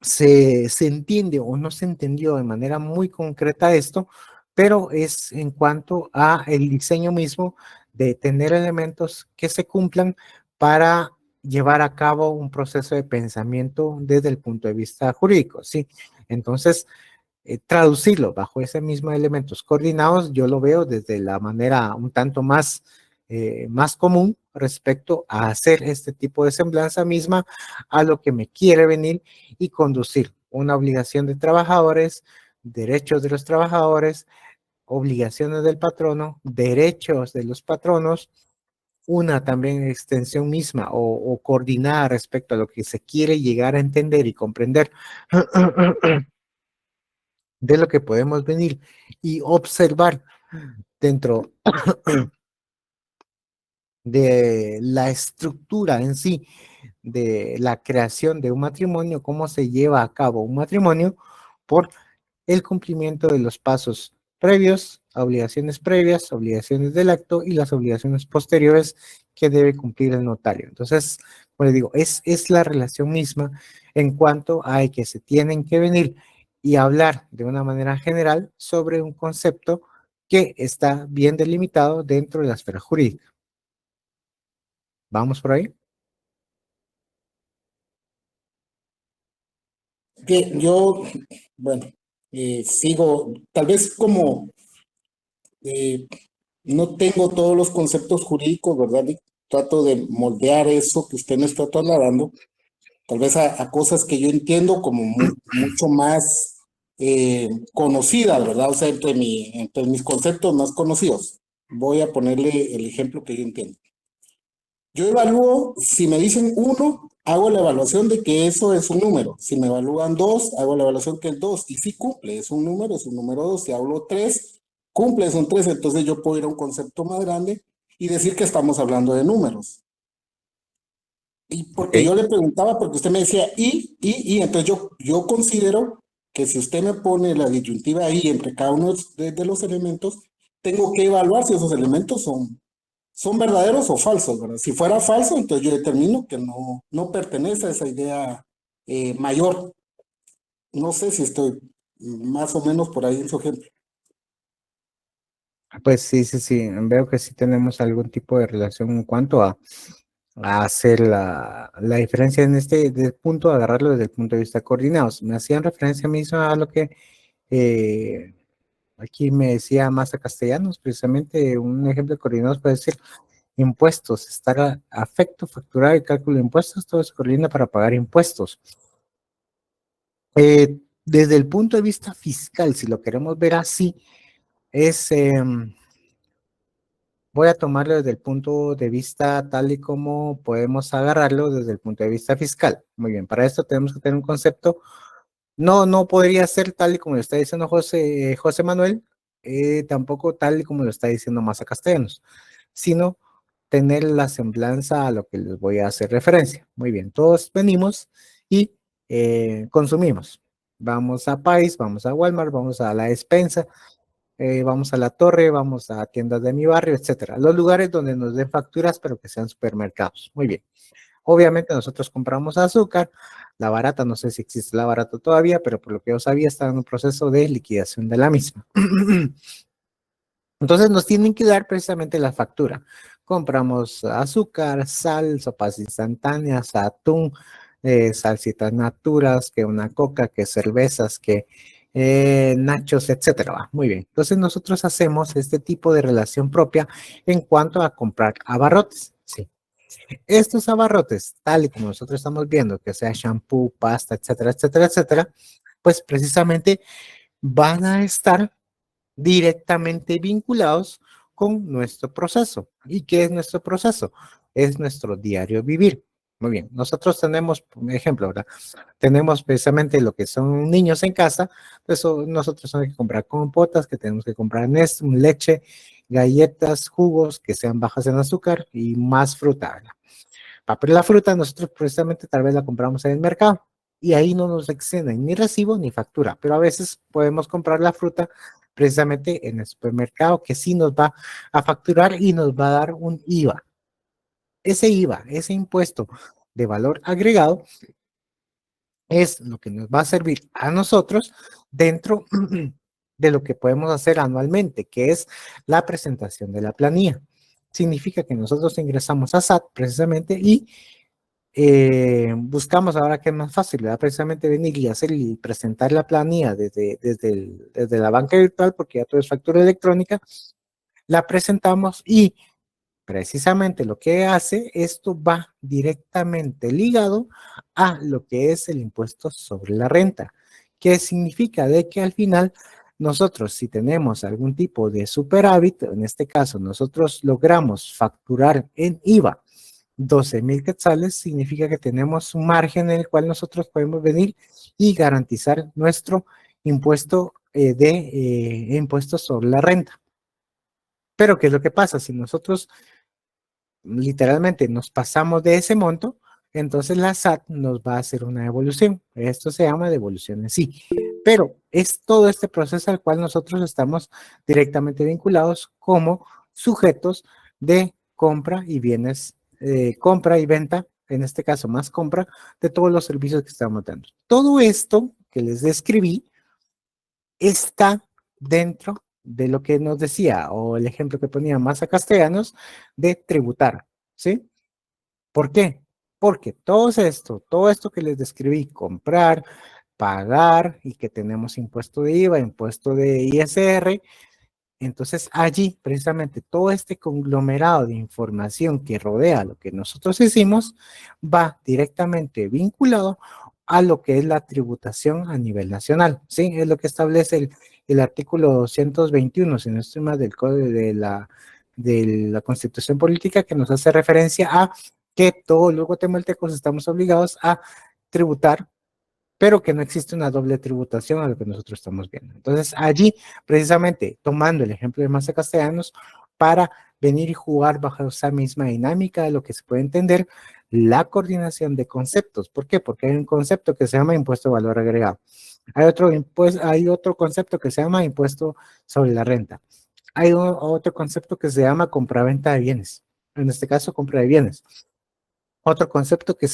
se entiende o no se entendió de manera muy concreta esto, pero es en cuanto a el diseño mismo de tener elementos que se cumplan para llevar a cabo un proceso de pensamiento desde el punto de vista jurídico, ¿sí? Entonces, traducirlo bajo ese mismo elementos coordinados, yo lo veo desde la manera un tanto más común respecto a hacer este tipo de semblanza misma a lo que me quiere venir y conducir una obligación de trabajadores, derechos de los trabajadores, obligaciones del patrono, derechos de los patronos, una también extensión misma o coordinada respecto a lo que se quiere llegar a entender y comprender de lo que podemos venir y observar dentro de la estructura en sí de la creación de un matrimonio, cómo se lleva a cabo un matrimonio por el cumplimiento de los pasos previos, obligaciones del acto y las obligaciones posteriores que debe cumplir el notario. Entonces, como les digo, es la relación misma en cuanto a que se tienen que venir y hablar de una manera general sobre un concepto que está bien delimitado dentro de la esfera jurídica. ¿Vamos por ahí? Bien, yo, bueno, sigo, tal vez como eh, no tengo todos los conceptos jurídicos, ¿verdad? Y trato de moldear eso que usted me está trasladando, tal vez a cosas que yo entiendo como mucho más conocidas, ¿verdad? O sea, entre mis conceptos más conocidos. Voy a ponerle el ejemplo que yo entiendo. Yo evalúo, si me dicen 1, hago la evaluación de que eso es un número. Si me evalúan 2, hago la evaluación que es 2. Y si cumple, es un número 2. Si hablo 3, cumple, es un 3. Entonces yo puedo ir a un concepto más grande y decir que estamos hablando de números. Y porque Ok. yo le preguntaba, porque usted me decía entonces yo considero que si usted me pone la disyuntiva y entre cada uno de los elementos, tengo que evaluar si esos elementos son verdaderos o falsos, ¿verdad? Si fuera falso, entonces yo determino que no pertenece a esa idea mayor. No sé si estoy más o menos por ahí en su ejemplo. Pues sí, veo que sí tenemos algún tipo de relación en cuanto a hacer la diferencia en punto, agarrarlo desde el punto de vista coordinados. Me hacían referencia mismo a lo que eh, aquí me decía Massa Castellanos, precisamente un ejemplo de coordinados puede decir impuestos, estar afecto, facturar y cálculo de impuestos, todo se coordina para pagar impuestos. Desde el punto de vista fiscal, si lo queremos ver así, es... voy a tomarlo desde el punto de vista tal y como podemos agarrarlo desde el punto de vista fiscal. Muy bien, para esto tenemos que tener un concepto. No podría ser tal y como lo está diciendo José Manuel, tampoco tal y como lo está diciendo Massa Castellanos, sino tener la semblanza a lo que les voy a hacer referencia. Muy bien, todos venimos y consumimos. Vamos a Pais, vamos a Walmart, vamos a la despensa, vamos a la torre, vamos a tiendas de mi barrio, etcétera. Los lugares donde nos den facturas, pero que sean supermercados. Muy bien. Obviamente nosotros compramos azúcar, la barata, no sé si existe la barata todavía, pero por lo que yo sabía está en un proceso de liquidación de la misma. Entonces nos tienen que dar precisamente la factura. Compramos azúcar, sal, sopas instantáneas, atún, salsitas naturas, que una coca, que cervezas, que nachos, etcétera. Va, muy bien. Entonces nosotros hacemos este tipo de relación propia en cuanto a comprar abarrotes. Sí. Estos abarrotes, tal y como nosotros estamos viendo, que sea shampoo, pasta, etcétera, etcétera, etcétera, pues precisamente van a estar directamente vinculados con nuestro proceso. ¿Y qué es nuestro proceso? Es nuestro diario vivir. Muy bien, nosotros tenemos, por ejemplo, ¿verdad? Tenemos precisamente lo que son niños en casa, eso nosotros tenemos que comprar compotas, que tenemos que comprar leche, galletas, jugos que sean bajas en azúcar y más fruta, ¿verdad? Pero la fruta nosotros precisamente tal vez la compramos en el mercado. y ahí no nos exceden ni recibo ni factura, pero a veces podemos comprar la fruta precisamente en el supermercado que sí nos va a facturar y nos va a dar un IVA. Ese IVA, ese impuesto de valor agregado, es lo que nos va a servir a nosotros dentro de lo que podemos hacer anualmente, que es la presentación de la planilla. Significa que nosotros ingresamos a SAT precisamente y buscamos ahora que es más fácil, ¿verdad? Precisamente venir y hacer y presentar la planilla desde la banca virtual, porque ya todo es factura electrónica, la presentamos y precisamente lo que hace, esto va directamente ligado a lo que es el impuesto sobre la renta, que significa de que al final nosotros si tenemos algún tipo de superávit, en este caso nosotros logramos facturar en IVA 12,000 quetzales, significa que tenemos un margen en el cual nosotros podemos venir y garantizar nuestro impuesto impuestos sobre la renta. Pero ¿qué es lo que pasa? Si nosotros literalmente nos pasamos de ese monto, entonces la SAT nos va a hacer una devolución. Esto se llama devolución en sí. Pero es todo este proceso al cual nosotros estamos directamente vinculados como sujetos de compra y bienes, compra y venta, en este caso más compra, de todos los servicios que estamos dando. Todo esto que les describí está dentro de lo que nos decía, o el ejemplo que ponía Maza Castellanos, de tributar, ¿sí? ¿Por qué? Porque todo esto que les describí, comprar, pagar, y que tenemos impuesto de IVA, impuesto de ISR, entonces allí precisamente todo este conglomerado de información que rodea lo que nosotros hicimos va directamente vinculado a lo que es la tributación a nivel nacional, ¿sí? Es lo que establece el artículo 221, si no estoy mal, del Código de la Constitución Política, que nos hace referencia a que todos los guatemaltecos estamos obligados a tributar, pero que no existe una doble tributación a lo que nosotros estamos viendo. Entonces, allí, precisamente, tomando el ejemplo de Maza Castellanos, para venir y jugar bajo esa misma dinámica de lo que se puede entender, la coordinación de conceptos. ¿Por qué? Porque hay un concepto que se llama impuesto de valor agregado. Hay otro concepto que se llama impuesto sobre la renta. Hay otro concepto que se llama compraventa de bienes. En este caso, compra de bienes. Otro concepto que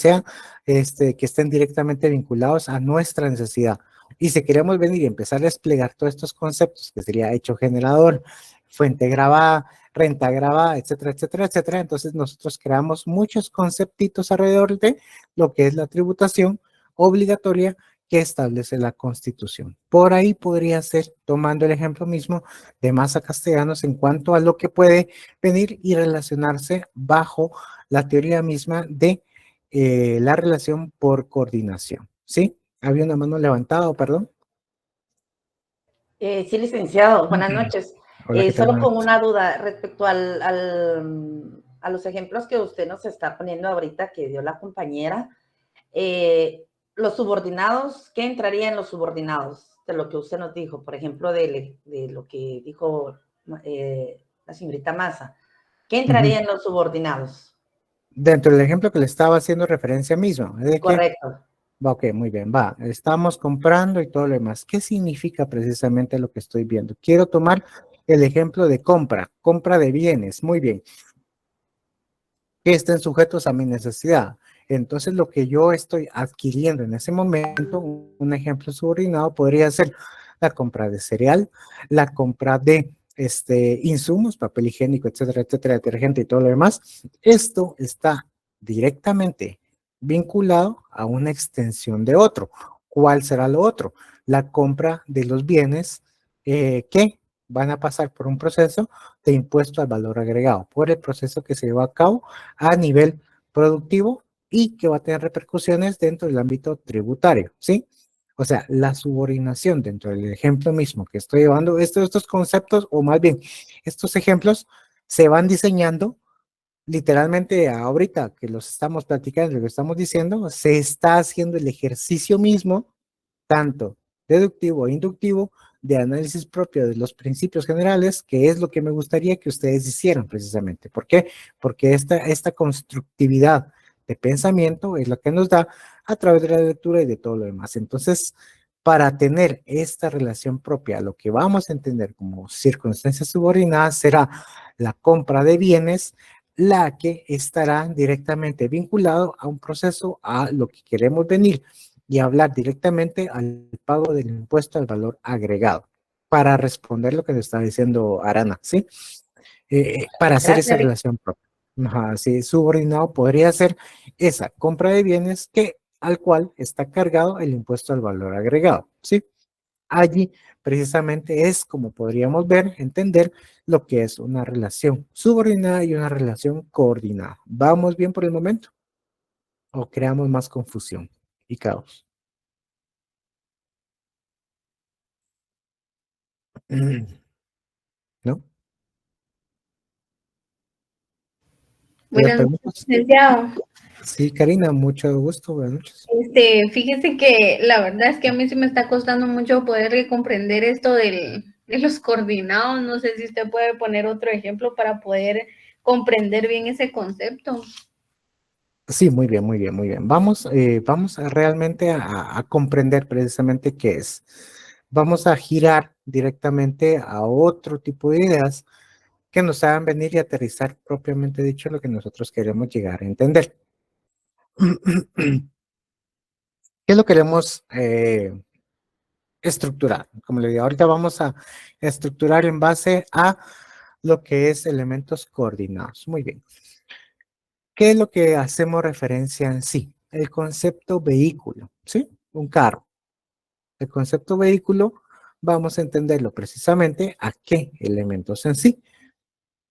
que estén directamente vinculados a nuestra necesidad. Y si queremos venir y empezar a desplegar todos estos conceptos, que sería hecho generador, fuente grabada, renta grabada, etcétera, etcétera, etcétera, entonces nosotros creamos muchos conceptitos alrededor de lo que es la tributación obligatoria que establece la Constitución. Por ahí podría ser, tomando el ejemplo mismo de Maza Castellanos, en cuanto a lo que puede venir y relacionarse bajo la teoría misma de la relación por coordinación. ¿Sí? Había una mano levantada, perdón. Sí, licenciado, buenas noches. Hola, ¿qué tal? Solo con una duda respecto a los ejemplos que usted nos está poniendo ahorita, que dio la compañera. Los subordinados, ¿qué entraría en los subordinados? De lo que usted nos dijo, por ejemplo, de lo que dijo la señorita Maza. ¿Qué entraría en los subordinados? Dentro del ejemplo que le estaba haciendo referencia mismo. Correcto. Ok, muy bien, va. Estamos comprando y todo lo demás. ¿Qué significa precisamente lo que estoy viendo? Quiero tomar el ejemplo de compra de bienes. Muy bien. Que estén sujetos a mi necesidad. Entonces, lo que yo estoy adquiriendo en ese momento, un ejemplo subordinado podría ser la compra de cereal, la compra de insumos, papel higiénico, etcétera, etcétera, detergente y todo lo demás. Esto está directamente vinculado a una extensión de otro. ¿Cuál será lo otro? La compra de los bienes que van a pasar por un proceso de impuesto al valor agregado, por el proceso que se lleva a cabo a nivel productivo y que va a tener repercusiones dentro del ámbito tributario, ¿sí? O sea, la subordinación dentro del ejemplo mismo que estoy llevando, estos conceptos, o más bien, estos ejemplos se van diseñando literalmente ahorita que los estamos platicando, lo que estamos diciendo, se está haciendo el ejercicio mismo, tanto deductivo e inductivo, de análisis propio de los principios generales, que es lo que me gustaría que ustedes hicieran precisamente. ¿Por qué? Porque esta constructividad de pensamiento es lo que nos da a través de la lectura y de todo lo demás. Entonces, para tener esta relación propia, lo que vamos a entender como circunstancias subordinadas será la compra de bienes, la que estará directamente vinculado a un proceso, a lo que queremos venir y hablar directamente al pago del impuesto al valor agregado, para responder lo que nos está diciendo Arana, ¿sí? Para hacer esa Gracias. relación propia. Ajá, sí, subordinado podría ser esa compra de bienes que al cual está cargado el impuesto al valor agregado, ¿sí? Allí precisamente es como podríamos ver, entender lo que es una relación subordinada y una relación coordinada. ¿Vamos bien por el momento? ¿O creamos más confusión y caos? ¿No? ¿Otras Buenas noches, preguntas? licenciado. Sí, Karina, mucho gusto, buenas noches. Fíjese que la verdad es que a mí sí me está costando mucho poder comprender esto de los coordinados. No sé si usted puede poner otro ejemplo para poder comprender bien ese concepto. Sí, muy bien, muy bien, muy bien. Vamos a realmente a comprender precisamente qué es. Vamos a girar directamente a otro tipo de ideas que nos hagan venir y aterrizar propiamente dicho lo que nosotros queremos llegar a entender. ¿Qué lo queremos estructurar? Como le digo, ahorita vamos a estructurar en base a lo que es elementos coordinados. Muy bien. ¿Qué es lo que hacemos referencia en sí? El concepto vehículo, ¿sí? Un carro. El concepto vehículo, vamos a entenderlo precisamente a qué elementos en sí.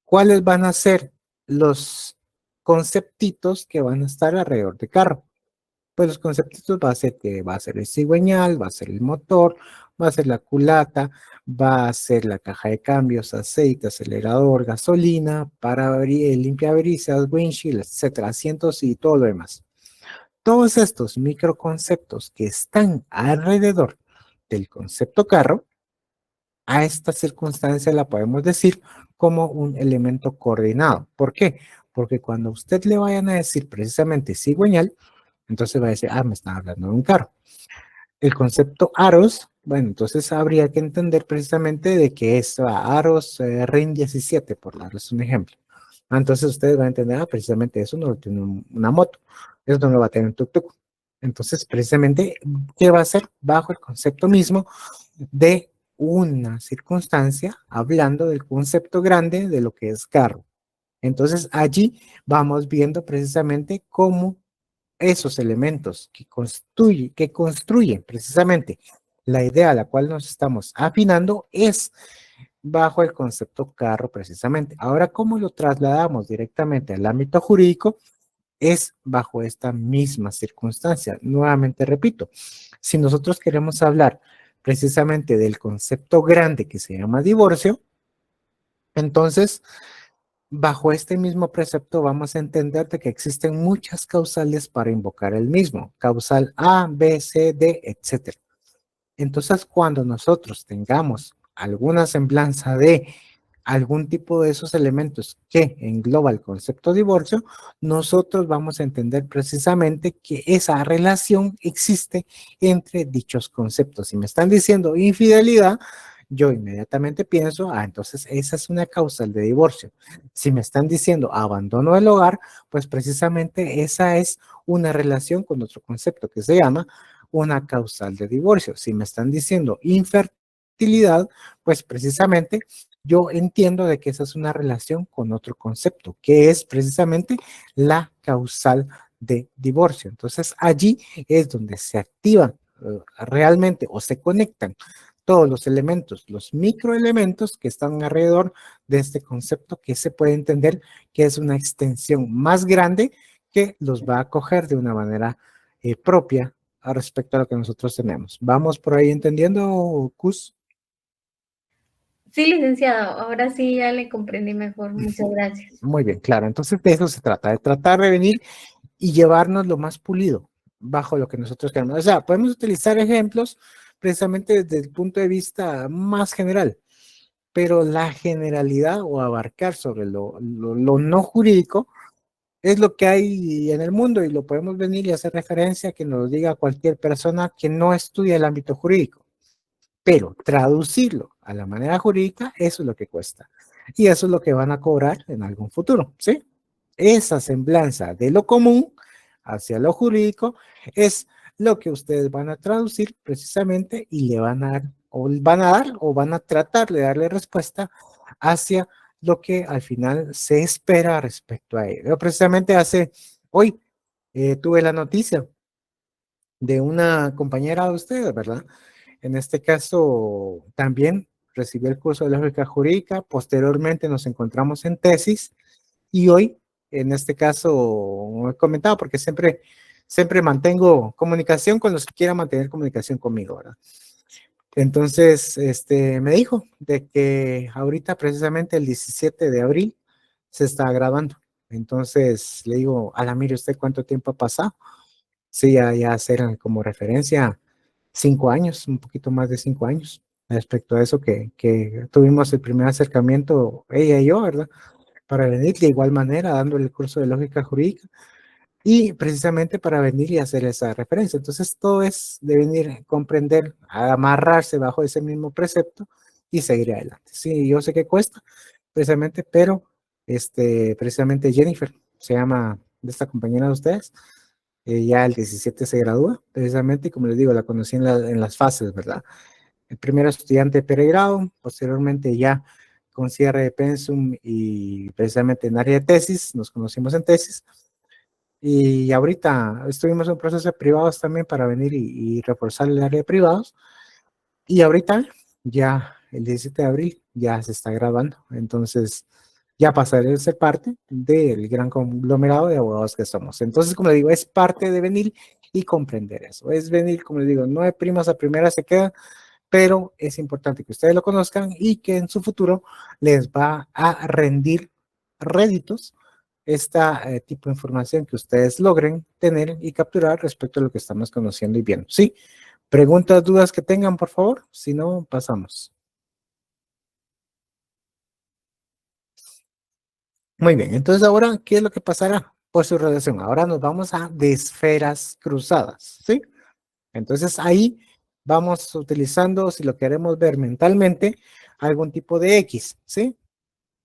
¿Cuáles van a ser los conceptitos que van a estar alrededor de carro? Pues los conceptitos va a ser que va a ser el cigüeñal, va a ser el motor, va a ser la culata, va a ser la caja de cambios, aceite, acelerador, gasolina, limpiabrisas, windshield, etcétera, asientos y todo lo demás. Todos estos microconceptos que están alrededor del concepto carro, a esta circunstancia la podemos decir como un elemento coordinado. ¿Por qué? Porque cuando usted le vayan a decir precisamente cigüeñal, entonces va a decir, me están hablando de un carro. El concepto aros, bueno, entonces habría que entender precisamente de qué es aros RIN 17, por darles un ejemplo. Entonces ustedes van a entender, precisamente eso no lo tiene una moto, eso no lo va a tener un tuk-tuk. Entonces, precisamente, ¿qué va a ser? Bajo el concepto mismo de una circunstancia, hablando del concepto grande de lo que es carro. Entonces, allí vamos viendo precisamente cómo esos elementos que construyen precisamente la idea a la cual nos estamos afinando es bajo el concepto carro precisamente. Ahora, ¿cómo lo trasladamos directamente al ámbito jurídico? Es bajo esta misma circunstancia. Nuevamente repito, si nosotros queremos hablar precisamente del concepto grande que se llama divorcio, entonces bajo este mismo precepto vamos a entender de que existen muchas causales para invocar el mismo, causal A, B, C, D, etc. Entonces, cuando nosotros tengamos alguna semblanza de algún tipo de esos elementos que engloba el concepto divorcio, nosotros vamos a entender precisamente que esa relación existe entre dichos conceptos. Si me están diciendo infidelidad, yo inmediatamente pienso, entonces esa es una causal de divorcio. Si me están diciendo abandono del hogar, pues precisamente esa es una relación con otro concepto que se llama una causal de divorcio. Si me están diciendo infertilidad, pues precisamente yo entiendo de que esa es una relación con otro concepto, que es precisamente la causal de divorcio. Entonces allí es donde se activan realmente o se conectan todos los elementos, los microelementos que están alrededor de este concepto que se puede entender que es una extensión más grande que los va a coger de una manera propia respecto a lo que nosotros tenemos. ¿Vamos por ahí entendiendo, Cus? Sí, licenciado, ahora sí ya le comprendí mejor. Muchas gracias. Muy bien, claro. Entonces de eso se trata, de tratar de venir y llevarnos lo más pulido bajo lo que nosotros queremos. O sea, podemos utilizar ejemplos precisamente desde el punto de vista más general, pero la generalidad o abarcar sobre lo no jurídico Es lo que hay en el mundo y lo podemos venir y hacer referencia a que nos diga cualquier persona que no estudia el ámbito jurídico. Pero traducirlo a la manera jurídica, eso es lo que cuesta. Y eso es lo que van a cobrar en algún futuro, ¿sí? Esa semblanza de lo común hacia lo jurídico es lo que ustedes van a traducir precisamente y le van a dar, o van a tratar de darle respuesta hacia lo que al final se espera respecto a ello. Yo precisamente hoy tuve la noticia de una compañera de ustedes, ¿verdad? En este caso, también recibí el curso de lógica jurídica, posteriormente nos encontramos en tesis y hoy, en este caso, he comentado porque siempre mantengo comunicación con los que quieran mantener comunicación conmigo, ¿verdad? Entonces, me dijo de que ahorita precisamente el 17 de abril se está grabando. Entonces le digo, mire, ¿usted cuánto tiempo ha pasado? Sí, ya serán como referencia 5 años, un poquito más de 5 años, respecto a eso que tuvimos el primer acercamiento, ella y yo, ¿verdad? Para venir de igual manera, dándole el curso de lógica jurídica y precisamente para venir y hacer esa referencia. Entonces, todo es de venir, comprender, amarrarse bajo ese mismo precepto y seguir adelante. Sí, yo sé que cuesta, precisamente, pero precisamente Jennifer, se llama de esta compañera de ustedes, ya el 17 se gradúa, precisamente, y como les digo, la conocí en las fases, ¿verdad? El primer estudiante de pregrado, posteriormente ya con cierre de pensum y precisamente en área de tesis, nos conocimos en tesis, y ahorita estuvimos en un proceso de privados también para venir y reforzar el área de privados, y ahorita ya el 17 de abril ya se está grabando, entonces ya pasaré a ser parte del gran conglomerado de abogados que somos. Entonces, como le digo, es parte de venir y comprender eso. Es venir, como le digo, no de primas a primeras se queda, pero es importante que ustedes lo conozcan y que en su futuro les va a rendir réditos esta tipo de información que ustedes logren tener y capturar respecto a lo que estamos conociendo y viendo. ¿Sí? Preguntas, dudas que tengan, por favor. Si no, pasamos. Muy bien, entonces ahora, ¿qué es lo que pasará por su relación? Ahora nos vamos a de esferas cruzadas, ¿sí? Entonces ahí vamos utilizando, si lo queremos ver mentalmente, algún tipo de X, ¿sí?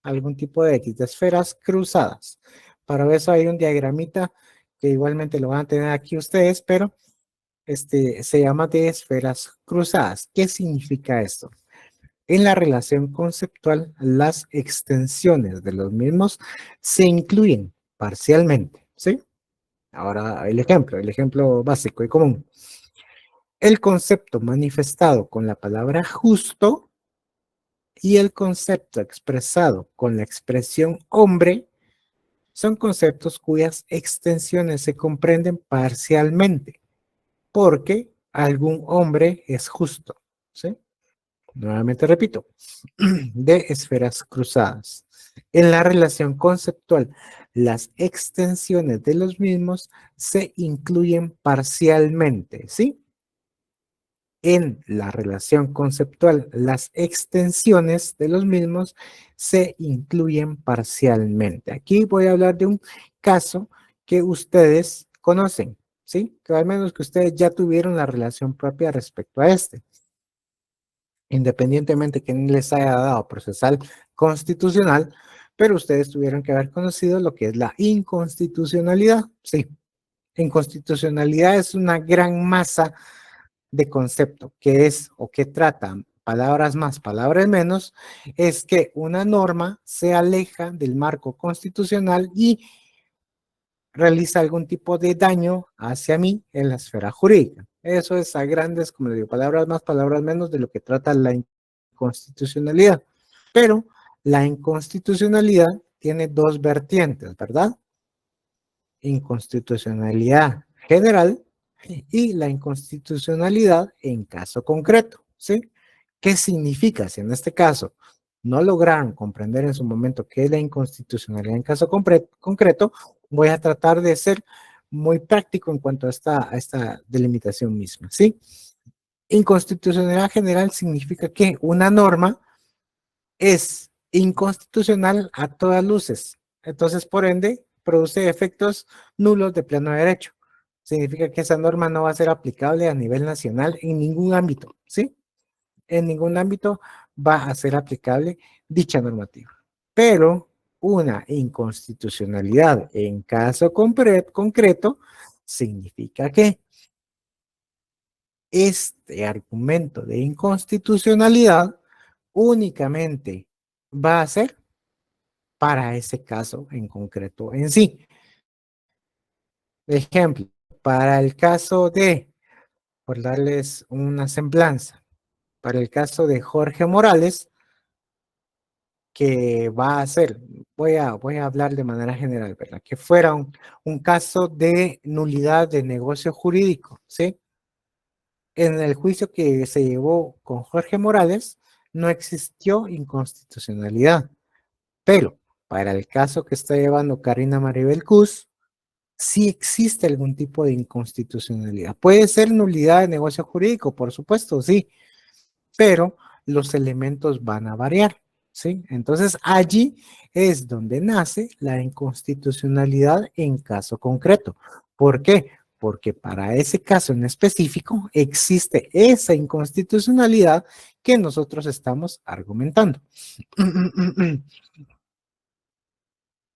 Algún tipo de X, de esferas cruzadas. Para eso hay un diagramita que igualmente lo van a tener aquí ustedes, pero se llama de esferas cruzadas. ¿Qué significa esto? En la relación conceptual, las extensiones de los mismos se incluyen parcialmente, ¿sí? Ahora el ejemplo básico y común. El concepto manifestado con la palabra justo y el concepto expresado con la expresión hombre son conceptos cuyas extensiones se comprenden parcialmente, porque algún hombre es justo, ¿sí? Nuevamente repito, de esferas cruzadas. En la relación conceptual, las extensiones de los mismos se incluyen parcialmente, ¿sí? En la relación conceptual, las extensiones de los mismos se incluyen parcialmente. Aquí voy a hablar de un caso que ustedes conocen, ¿sí? Que al menos que ustedes ya tuvieron la relación propia respecto a este. Independientemente que les haya dado procesal constitucional, pero ustedes tuvieron que haber conocido lo que es la inconstitucionalidad. Sí, inconstitucionalidad es una gran masa de concepto que es o que trata, palabras más, palabras menos, es que una norma se aleja del marco constitucional y realiza algún tipo de daño hacia mí en la esfera jurídica. Eso es a grandes, como le digo, palabras más, palabras menos de lo que trata la inconstitucionalidad. Pero la inconstitucionalidad tiene dos vertientes, ¿verdad? Inconstitucionalidad general y la inconstitucionalidad en caso concreto, ¿sí? ¿Qué significa si en este caso no lograron comprender en su momento qué es la inconstitucionalidad en caso concreto? Voy a tratar de ser muy práctico en cuanto a esta delimitación misma, ¿sí? Inconstitucionalidad general significa que una norma es inconstitucional a todas luces. Entonces, por ende, produce efectos nulos de pleno derecho. Significa que esa norma no va a ser aplicable a nivel nacional en ningún ámbito, ¿sí? En ningún ámbito va a ser aplicable dicha normativa. Pero una inconstitucionalidad en caso concreto significa que este argumento de inconstitucionalidad únicamente va a ser para ese caso en concreto en sí. Ejemplo, para el caso de, por darles una semblanza, para el caso de Jorge Morales, que va a ser, voy a hablar de manera general, ¿verdad? Que fuera un caso de nulidad de negocio jurídico, ¿sí? En el juicio que se llevó con Jorge Morales, no existió inconstitucionalidad, pero para el caso que está llevando Karina Maribel Cus, sí existe algún tipo de inconstitucionalidad. Puede ser nulidad de negocio jurídico, por supuesto, sí, pero los elementos van a variar, ¿sí? Entonces allí es donde nace la inconstitucionalidad en caso concreto. ¿Por qué? Porque para ese caso en específico existe esa inconstitucionalidad que nosotros estamos argumentando.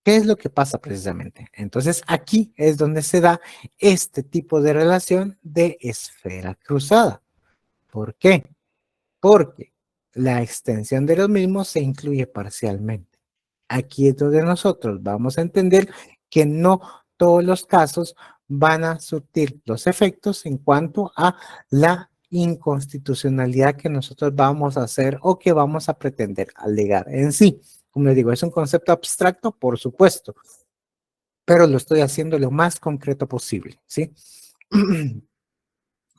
¿Qué es lo que pasa precisamente? Entonces aquí es donde se da este tipo de relación de esfera cruzada. ¿Por qué? Porque la extensión de los mismos se incluye parcialmente. Aquí es donde nosotros vamos a entender que no todos los casos van a surtir los efectos en cuanto a la inconstitucionalidad que nosotros vamos a hacer o que vamos a pretender alegar en sí. Como les digo, es un concepto abstracto, por supuesto, pero lo estoy haciendo lo más concreto posible, ¿sí?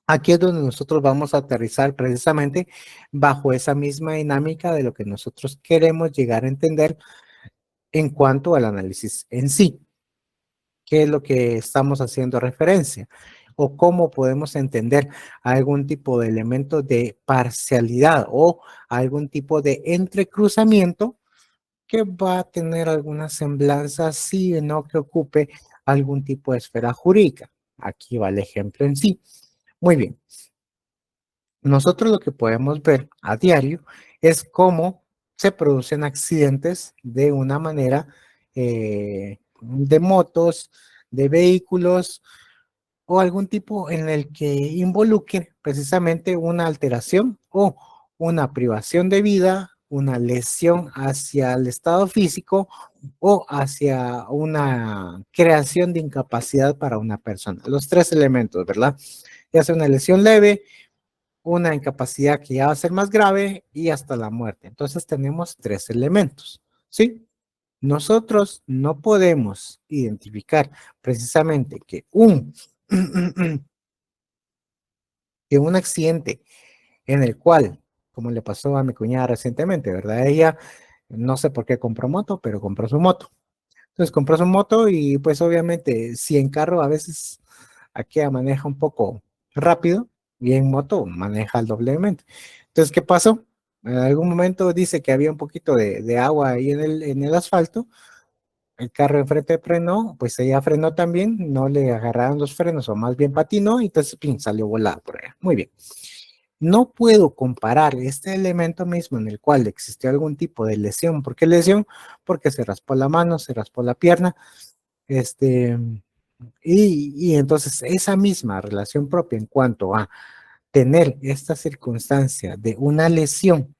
Aquí es donde nosotros vamos a aterrizar precisamente bajo esa misma dinámica de lo que nosotros queremos llegar a entender en cuanto al análisis en sí. ¿Qué es lo que estamos haciendo referencia? O cómo podemos entender algún tipo de elemento de parcialidad o algún tipo de entrecruzamiento que va a tener alguna semblanza, sí o no, que ocupe algún tipo de esfera jurídica. Aquí va el ejemplo en sí. Muy bien. Nosotros lo que podemos ver a diario es cómo se producen accidentes de una manera de motos, de vehículos o algún tipo en el que involucre precisamente una alteración o una privación de vida, una lesión hacia el estado físico o hacia una creación de incapacidad para una persona. Los tres elementos, ¿verdad? Ya sea una lesión leve, una incapacidad que ya va a ser más grave y hasta la muerte. Entonces tenemos tres elementos, ¿sí? Nosotros no podemos identificar precisamente que que un accidente en el cual, como le pasó a mi cuñada recientemente, ¿verdad? Ella, no sé por qué compró moto, pero compró su moto. Entonces compró su moto y pues obviamente si en carro a veces aquí maneja un poco rápido y en moto maneja doblemente. Entonces, ¿qué pasó? En algún momento dice que había un poquito de agua ahí en el asfalto. El carro enfrente frenó, pues ella frenó también, no le agarraron los frenos o más bien patinó y entonces pin, salió volada por allá. Muy bien. No puedo comparar este elemento mismo en el cual existió algún tipo de lesión. ¿Por qué lesión? Porque se raspó la mano, se raspó la pierna, y entonces esa misma relación propia en cuanto a tener esta circunstancia de una lesión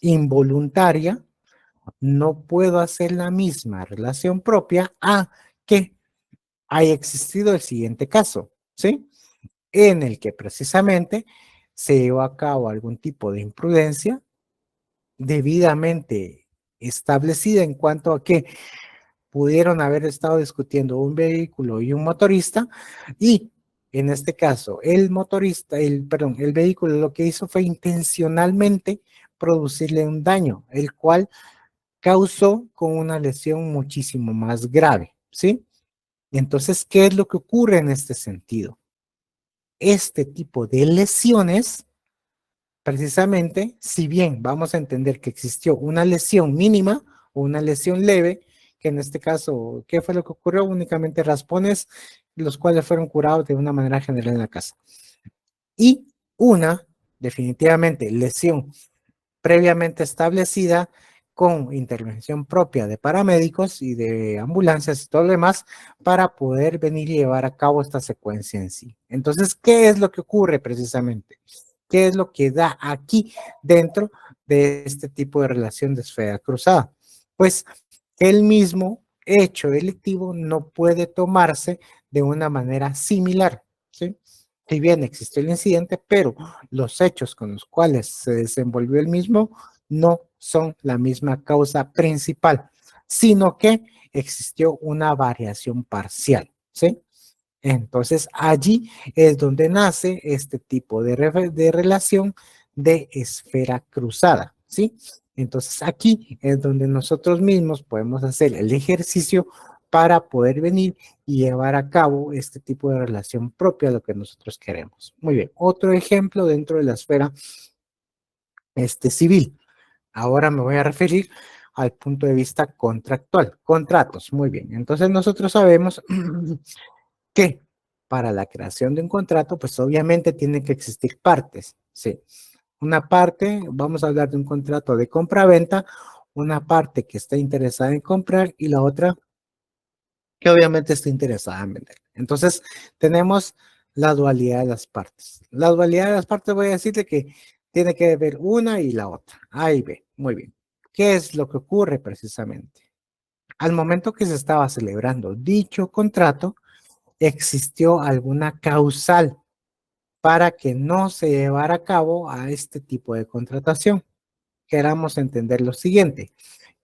involuntaria, no puedo hacer la misma relación propia a que haya existido el siguiente caso, ¿sí? En el que precisamente se llevó a cabo algún tipo de imprudencia debidamente establecida en cuanto a que pudieron haber estado discutiendo un vehículo y un motorista y en este caso el motorista, el vehículo lo que hizo fue intencionalmente producirle un daño, el cual causó con una lesión muchísimo más grave, ¿sí? Entonces, ¿qué es lo que ocurre en este sentido? Este tipo de lesiones, precisamente, si bien vamos a entender que existió una lesión mínima o una lesión leve que en este caso, ¿qué fue lo que ocurrió? Únicamente raspones, los cuales fueron curados de una manera general en la casa. Y una, definitivamente, lesión previamente establecida con intervención propia de paramédicos y de ambulancias y todo lo demás para poder venir y llevar a cabo esta secuencia en sí. Entonces, ¿qué es lo que ocurre precisamente? ¿Qué es lo que da aquí dentro de este tipo de relación de esfera cruzada? Pues el mismo hecho delictivo no puede tomarse de una manera similar, ¿sí? Si bien existió el incidente, pero los hechos con los cuales se desenvolvió el mismo no son la misma causa principal, sino que existió una variación parcial, ¿sí? Entonces allí es donde nace este tipo de relación de esfera cruzada, ¿sí? Entonces aquí es donde nosotros mismos podemos hacer el ejercicio para poder venir y llevar a cabo este tipo de relación propia a lo que nosotros queremos. Muy bien, otro ejemplo dentro de la esfera civil. Ahora me voy a referir al punto de vista contractual. Contratos, muy bien. Entonces nosotros sabemos que para la creación de un contrato, pues obviamente tienen que existir partes, ¿sí? Una parte, vamos a hablar de un contrato de compra-venta, una parte que está interesada en comprar y la otra que obviamente está interesada en vender. Entonces, tenemos la dualidad de las partes. La dualidad de las partes voy a decirle que tiene que ver una y la otra. A y B. Muy bien. ¿Qué es lo que ocurre precisamente? Al momento que se estaba celebrando dicho contrato, existió alguna causal para que no se llevara a cabo a este tipo de contratación. Queramos entender lo siguiente,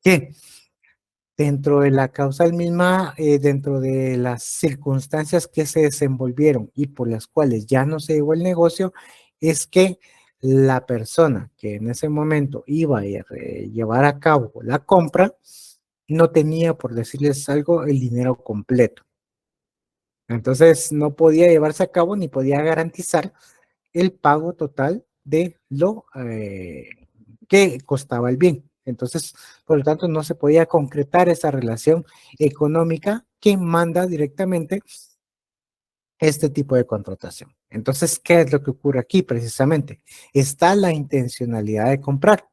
que dentro de la causal misma, dentro de las circunstancias que se desenvolvieron y por las cuales ya no se llevó el negocio, es que la persona que en ese momento iba a llevar a cabo la compra no tenía, por decirles algo, el dinero completo. Entonces no podía llevarse a cabo ni podía garantizar el pago total de lo que costaba el bien. Entonces, por lo tanto, no se podía concretar esa relación económica que manda directamente este tipo de contratación. Entonces, ¿qué es lo que ocurre aquí precisamente? Está la intencionalidad de comprar.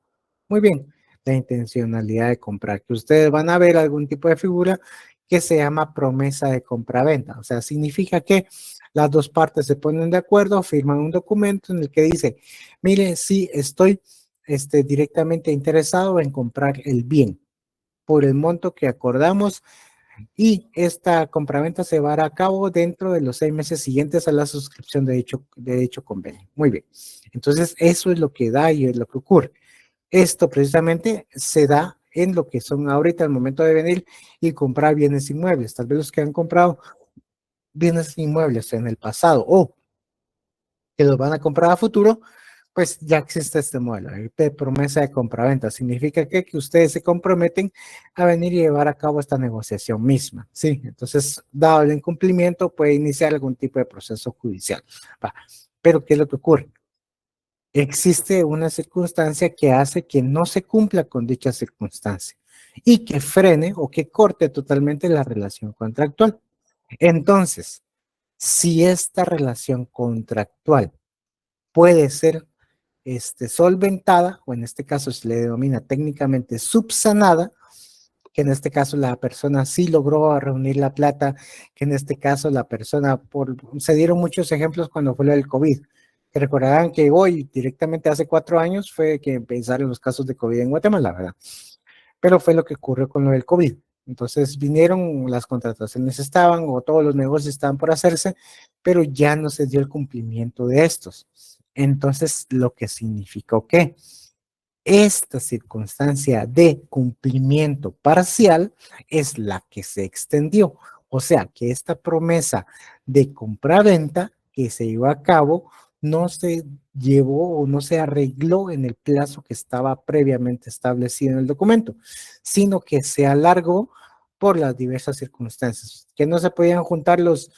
Muy bien, la intencionalidad de comprar, que ustedes van a ver algún tipo de figura que se llama promesa de compra-venta. O sea, significa que las dos partes se ponen de acuerdo, firman un documento en el que dice, mire, sí, estoy directamente interesado en comprar el bien por el monto que acordamos y esta compraventa se va a cabo dentro de los 6 meses siguientes a la suscripción de dicho convenio. Muy bien. Entonces, eso es lo que da y es lo que ocurre. Esto precisamente se da en lo que son ahorita el momento de venir y comprar bienes inmuebles. Tal vez los que han comprado bienes inmuebles en el pasado o que los van a comprar a futuro, pues ya existe este modelo de promesa de compraventa. Significa que ustedes se comprometen a venir y llevar a cabo esta negociación misma, ¿sí? Entonces, dado el incumplimiento, puede iniciar algún tipo de proceso judicial. Va. Pero, ¿qué es lo que ocurre? Existe una circunstancia que hace que no se cumpla con dicha circunstancia y que frene o que corte totalmente la relación contractual. Entonces, si esta relación contractual puede ser solventada, o en este caso se le denomina técnicamente subsanada, que en este caso la persona sí logró reunir la plata, que en este caso la persona, se dieron muchos ejemplos cuando fue lo del COVID, que recordarán que hoy, directamente hace 4 años, fue que empezaron los casos de COVID en Guatemala, ¿verdad? Pero fue lo que ocurrió con lo del COVID. Entonces vinieron, las contrataciones estaban o todos los negocios estaban por hacerse, pero ya no se dio el cumplimiento de estos. Entonces, lo que significó que esta circunstancia de cumplimiento parcial es la que se extendió. O sea, que esta promesa de compra-venta que se llevó a cabo no se llevó o no se arregló en el plazo que estaba previamente establecido en el documento, sino que se alargó por las diversas circunstancias, que no se podían juntar los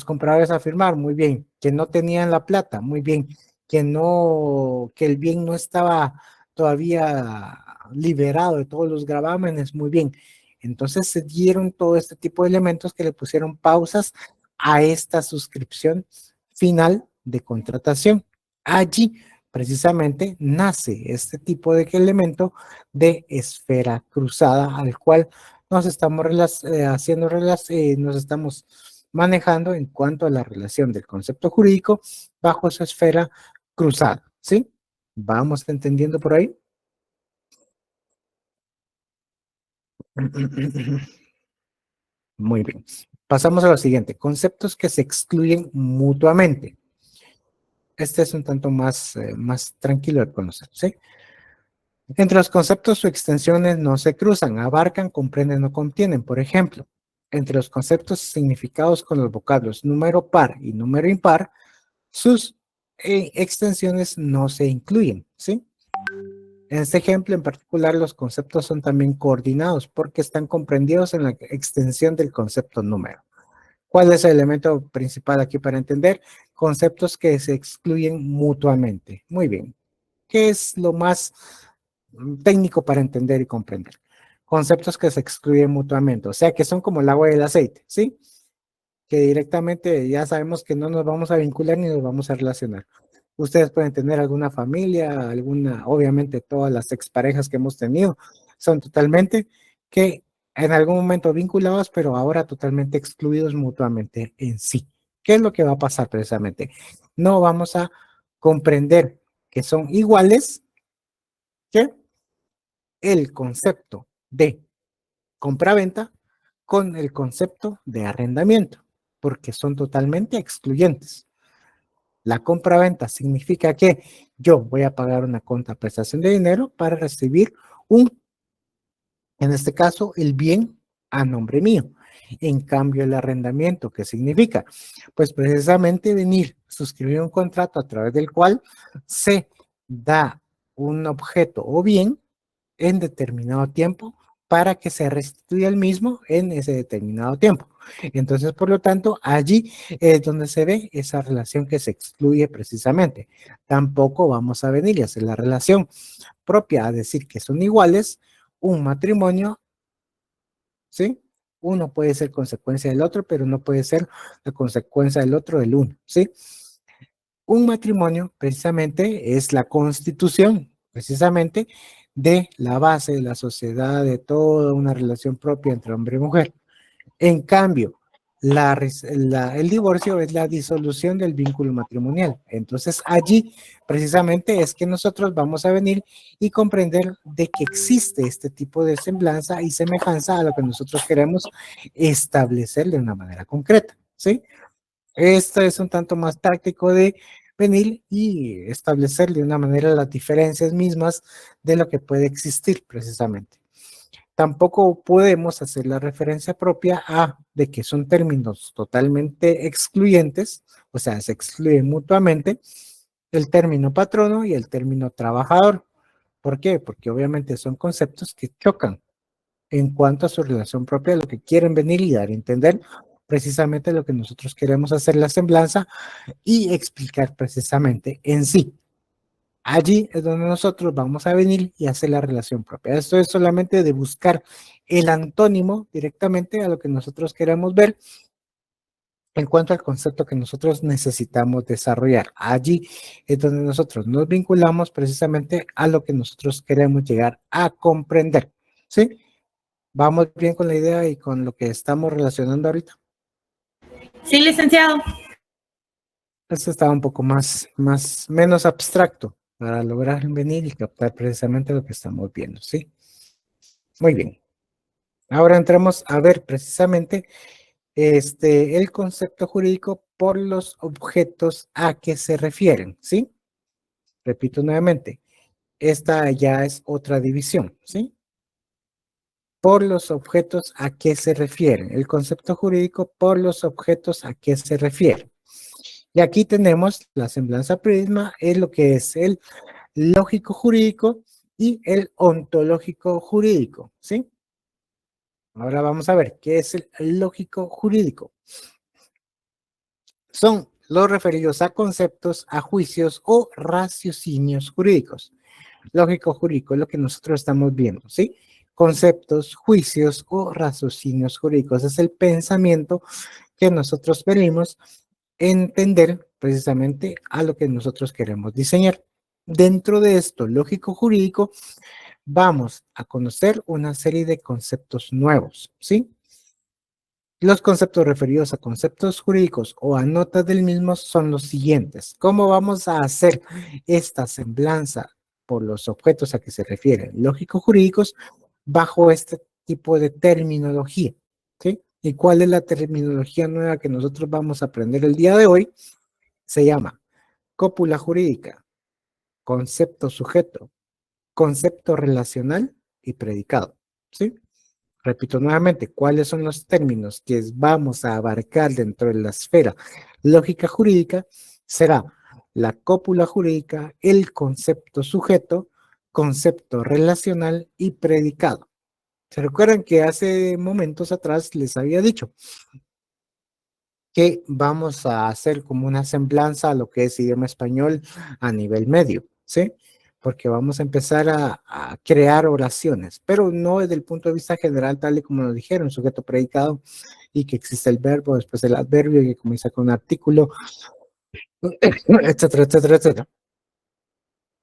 compradores a firmar, muy bien, que no tenían la plata, muy bien, que el bien no estaba todavía liberado de todos los gravámenes, muy bien. Entonces se dieron todo este tipo de elementos que le pusieron pausas a esta suscripción final de contratación. Allí precisamente nace este tipo de elemento de esfera cruzada al cual nos estamos nos estamos manejando en cuanto a la relación del concepto jurídico bajo esa esfera cruzada, ¿sí? ¿Vamos entendiendo por ahí? Muy bien. Pasamos a lo siguiente. Conceptos que se excluyen mutuamente. Este es un tanto más tranquilo de conocer, ¿sí? Entre los conceptos o extensiones no se cruzan, abarcan, comprenden o contienen. Por ejemplo, entre los conceptos significados con los vocablos número par y número impar, sus extensiones no se incluyen, ¿sí? En este ejemplo en particular, los conceptos son también coordinados porque están comprendidos en la extensión del concepto número. ¿Cuál es el elemento principal aquí para entender? Conceptos que se excluyen mutuamente. Muy bien. ¿Qué es lo más técnico para entender y comprender? Conceptos que se excluyen mutuamente, o sea, que son como el agua y el aceite, ¿sí? Que directamente ya sabemos que no nos vamos a vincular ni nos vamos a relacionar. Ustedes pueden tener alguna familia, obviamente todas las exparejas que hemos tenido son totalmente que en algún momento vinculados, pero ahora totalmente excluidos mutuamente en sí. ¿Qué es lo que va a pasar precisamente? No vamos a comprender que son iguales que el concepto de compra-venta con el concepto de arrendamiento, porque son totalmente excluyentes. La compra-venta significa que yo voy a pagar una contraprestación de dinero para recibir en este caso, el bien a nombre mío. En cambio, el arrendamiento, ¿qué significa? Pues precisamente venir, suscribir un contrato a través del cual se da un objeto o bien en determinado tiempo para que se restituya el mismo en ese determinado tiempo. Entonces, por lo tanto, allí es donde se ve esa relación que se excluye precisamente. Tampoco vamos a venir y hacer la relación propia a decir que son iguales. Un matrimonio, ¿sí? Uno puede ser consecuencia del otro, pero no puede ser la consecuencia del otro del uno, ¿sí? Un matrimonio precisamente es la constitución, precisamente, de la base de la sociedad, de toda una relación propia entre hombre y mujer. En cambio, el divorcio es la disolución del vínculo matrimonial. Entonces, allí precisamente es que nosotros vamos a venir y comprender de que existe este tipo de semblanza y semejanza a lo que nosotros queremos establecer de una manera concreta, ¿sí? Esto es un tanto más práctico de venir y establecer de una manera las diferencias mismas de lo que puede existir precisamente. Tampoco podemos hacer la referencia propia a de que son términos totalmente excluyentes, o sea, se excluyen mutuamente el término patrono y el término trabajador. ¿Por qué? Porque obviamente son conceptos que chocan en cuanto a su relación propia, lo que quieren venir y dar a entender precisamente lo que nosotros queremos hacer la semblanza y explicar precisamente en sí. Allí es donde nosotros vamos a venir y hacer la relación propia. Esto es solamente de buscar el antónimo directamente a lo que nosotros queremos ver en cuanto al concepto que nosotros necesitamos desarrollar. Allí es donde nosotros nos vinculamos precisamente a lo que nosotros queremos llegar a comprender. ¿Sí? ¿Vamos bien con la idea y con lo que estamos relacionando ahorita? Sí, licenciado. Esto estaba un poco menos abstracto para lograr venir y captar precisamente lo que estamos viendo, ¿sí? Muy bien. Ahora entramos a ver precisamente el concepto jurídico por los objetos a que se refieren, ¿sí? Repito nuevamente, esta ya es otra división, ¿sí? Por los objetos a que se refieren. El concepto jurídico por los objetos a que se refieren. Y aquí tenemos la semblanza prisma, es lo que es el lógico jurídico y el ontológico jurídico, ¿sí? Ahora vamos a ver qué es el lógico jurídico. Son los referidos a conceptos, a juicios o raciocinios jurídicos. Lógico jurídico es lo que nosotros estamos viendo, ¿sí? conceptos, juicios o raciocinios jurídicos. Es el pensamiento que nosotros venimos a entender precisamente a lo que nosotros queremos diseñar. Dentro de esto lógico-jurídico, vamos a conocer una serie de conceptos nuevos, ¿sí? Los conceptos referidos a conceptos jurídicos o a notas del mismo son los siguientes. ¿Cómo vamos a hacer esta semblanza por los objetos a que se refieren lógico-jurídicos bajo este tipo de terminología? ¿Sí? ¿Y cuál es la terminología nueva que nosotros vamos a aprender el día de hoy? Se llama cópula jurídica, concepto sujeto, concepto relacional y predicado. ¿Sí? Repito nuevamente, ¿cuáles son los términos que vamos a abarcar dentro de la esfera lógica jurídica? Será la cópula jurídica, el concepto sujeto, concepto relacional y predicado. ¿Se recuerdan que hace momentos atrás les había dicho que vamos a hacer como una semblanza a lo que es idioma español a nivel medio, ¿sí? Porque vamos a empezar a crear oraciones, pero no desde el punto de vista general, tal y como nos dijeron, sujeto predicado, y que existe el verbo, después el adverbio, que comienza con un artículo, etcétera, etcétera, etcétera.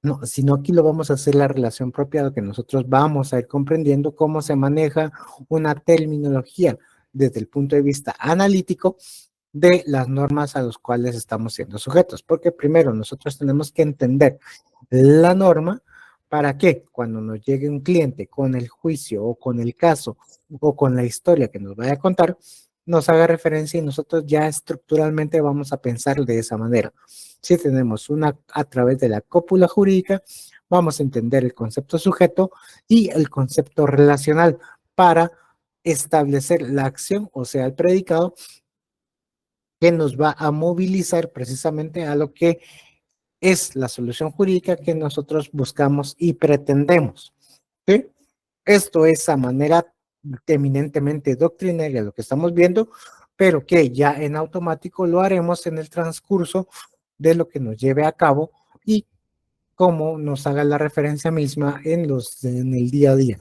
No, sino aquí lo vamos a hacer la relación propia de que nosotros vamos a ir comprendiendo cómo se maneja una terminología desde el punto de vista analítico de las normas a las cuales estamos siendo sujetos. Porque primero nosotros tenemos que entender la norma para que cuando nos llegue un cliente con el juicio o con el caso o con la historia que nos vaya a contar, nos haga referencia y nosotros ya estructuralmente vamos a pensar de esa manera. Si tenemos una a través de la cópula jurídica, vamos a entender el concepto sujeto y el concepto relacional para establecer la acción, o sea, el predicado, que nos va a movilizar precisamente a lo que es la solución jurídica que nosotros buscamos y pretendemos. ¿Sí? Esto es a manera eminentemente doctrinaria lo que estamos viendo, pero que ya en automático lo haremos en el transcurso de lo que nos lleve a cabo y cómo nos haga la referencia misma en el día a día,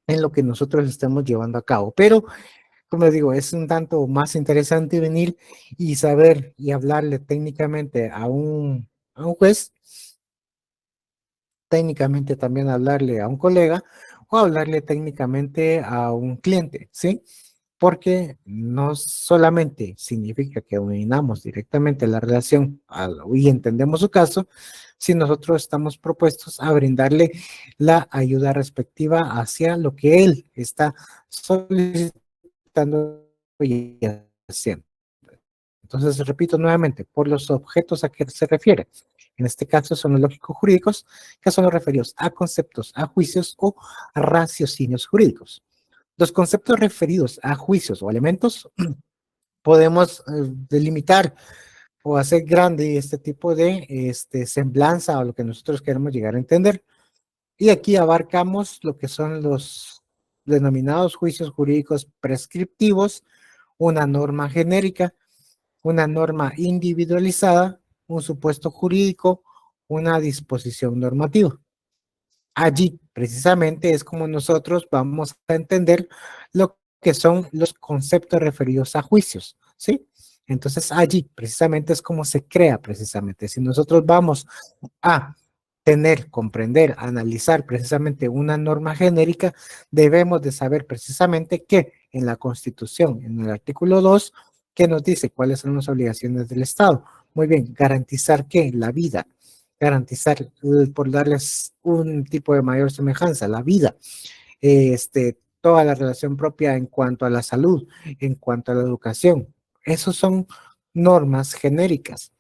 en lo que nosotros estemos llevando a cabo. Pero como digo, es un tanto más interesante venir y saber y hablarle técnicamente a un juez, técnicamente también hablarle a un colega o hablarle técnicamente a un cliente, ¿sí? Porque no solamente significa que dominamos directamente la relación y entendemos su caso, si nosotros estamos propuestos a brindarle la ayuda respectiva hacia lo que él está solicitando y haciendo. Entonces, repito nuevamente, por los objetos a que se refiere. En este caso son los lógico-jurídicos, que son los referidos a conceptos, a juicios o a raciocinios jurídicos. Los conceptos referidos a juicios o elementos podemos delimitar o hacer grande este tipo de semblanza o lo que nosotros queremos llegar a entender. Y aquí abarcamos lo que son los denominados juicios jurídicos prescriptivos, una norma genérica, una norma individualizada, un supuesto jurídico, una disposición normativa. Allí, precisamente, es como nosotros vamos a entender lo que son los conceptos referidos a juicios, ¿sí? Entonces, allí, precisamente, es como se crea, precisamente. Si nosotros vamos a tener, comprender, analizar precisamente una norma genérica, debemos de saber precisamente que en la Constitución, en el artículo 2, que nos dice cuáles son las obligaciones del Estado. Muy bien, garantizar que la vida, garantizar, por darles un tipo de mayor semejanza, la vida, toda la relación propia en cuanto a la salud, en cuanto a la educación. Esos son normas genéricas,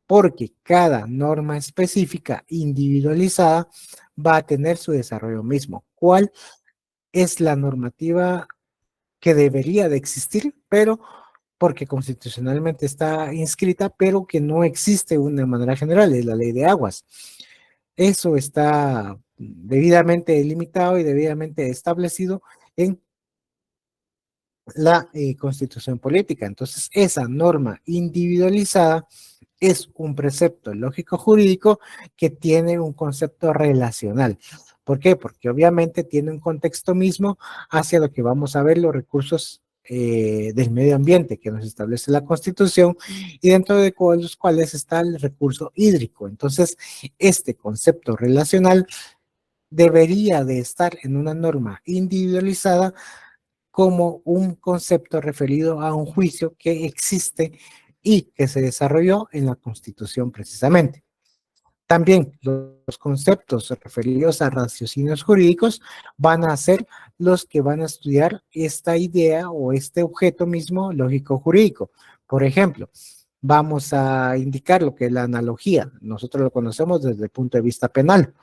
porque cada norma específica individualizada va a tener su desarrollo mismo. ¿Cuál es la normativa que debería de existir, pero porque constitucionalmente está inscrita, pero que no existe de una manera general? Es la ley de aguas. Eso está debidamente limitado y debidamente establecido en la Constitución política. Entonces, esa norma individualizada es un precepto lógico jurídico que tiene un concepto relacional. ¿Por qué? Porque obviamente tiene un contexto mismo hacia lo que vamos a ver los recursos del medio ambiente que nos establece la Constitución y dentro de los cuales está el recurso hídrico. Entonces, este concepto relacional debería de estar en una norma individualizada como un concepto referido a un juicio que existe y que se desarrolló en la Constitución precisamente. También los conceptos referidos a raciocinios jurídicos van a ser los que van a estudiar esta idea o este objeto mismo lógico-jurídico. Por ejemplo, vamos a indicar lo que es la analogía. Nosotros lo conocemos desde el punto de vista penal.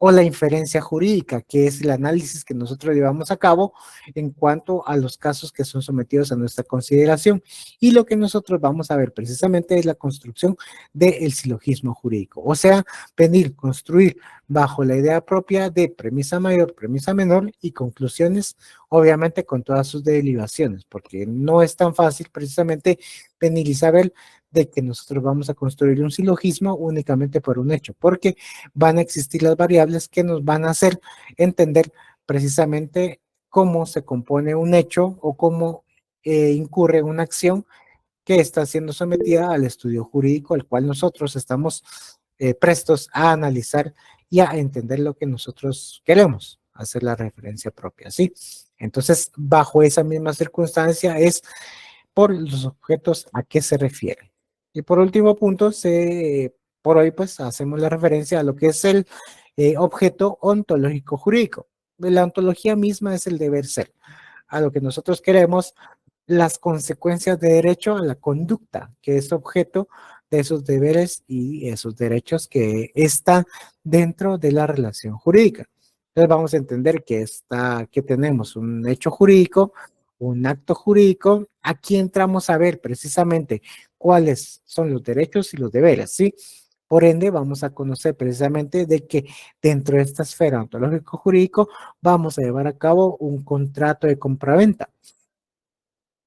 O la inferencia jurídica, que es el análisis que nosotros llevamos a cabo en cuanto a los casos que son sometidos a nuestra consideración. Y lo que nosotros vamos a ver precisamente es la construcción del silogismo jurídico. O sea, venir, construir bajo la idea propia de premisa mayor, premisa menor y conclusiones, obviamente con todas sus derivaciones, porque no es tan fácil precisamente venir y saber de que nosotros vamos a construir un silogismo únicamente por un hecho, porque van a existir las variables que nos van a hacer entender precisamente cómo se compone un hecho o cómo incurre una acción que está siendo sometida al estudio jurídico, el cual nosotros estamos prestos a analizar y a entender lo que nosotros queremos, hacer la referencia propia, ¿sí? Entonces, bajo esa misma circunstancia es por los objetos a qué se refieren. Y por último punto, por hoy pues hacemos la referencia a lo que es el objeto ontológico jurídico. La ontología misma es el deber ser. A lo que nosotros queremos, las consecuencias de derecho a la conducta, que es objeto de esos deberes y esos derechos que están dentro de la relación jurídica. Entonces vamos a entender que tenemos un hecho jurídico, un acto jurídico. Aquí entramos a ver precisamente cuáles son los derechos y los deberes, ¿sí? Por ende, vamos a conocer precisamente de que dentro de esta esfera ontológico-jurídico vamos a llevar a cabo un contrato de compraventa,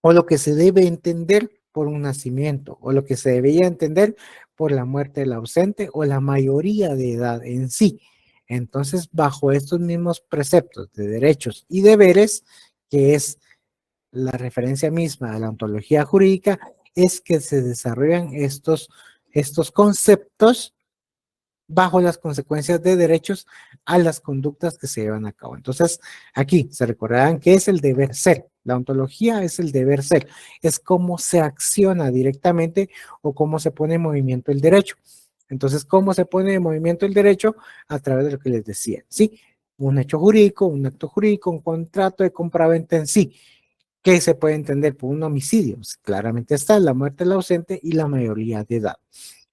o lo que se debe entender por un nacimiento, o lo que se debería entender por la muerte del ausente o la mayoría de edad en sí. Entonces, bajo estos mismos preceptos de derechos y deberes, que es la referencia misma de la ontología jurídica, es que se desarrollan estos conceptos bajo las consecuencias de derechos a las conductas que se llevan a cabo. Entonces, aquí se recordarán que es el deber ser. La ontología es el deber ser. Es cómo se acciona directamente o cómo se pone en movimiento el derecho. Entonces, ¿cómo se pone en movimiento el derecho? A través de lo que les decía, ¿sí? Un hecho jurídico, un acto jurídico, un contrato de compraventa en sí. ¿Qué se puede entender por un homicidio? Claramente está la muerte del ausente y la mayoría de edad.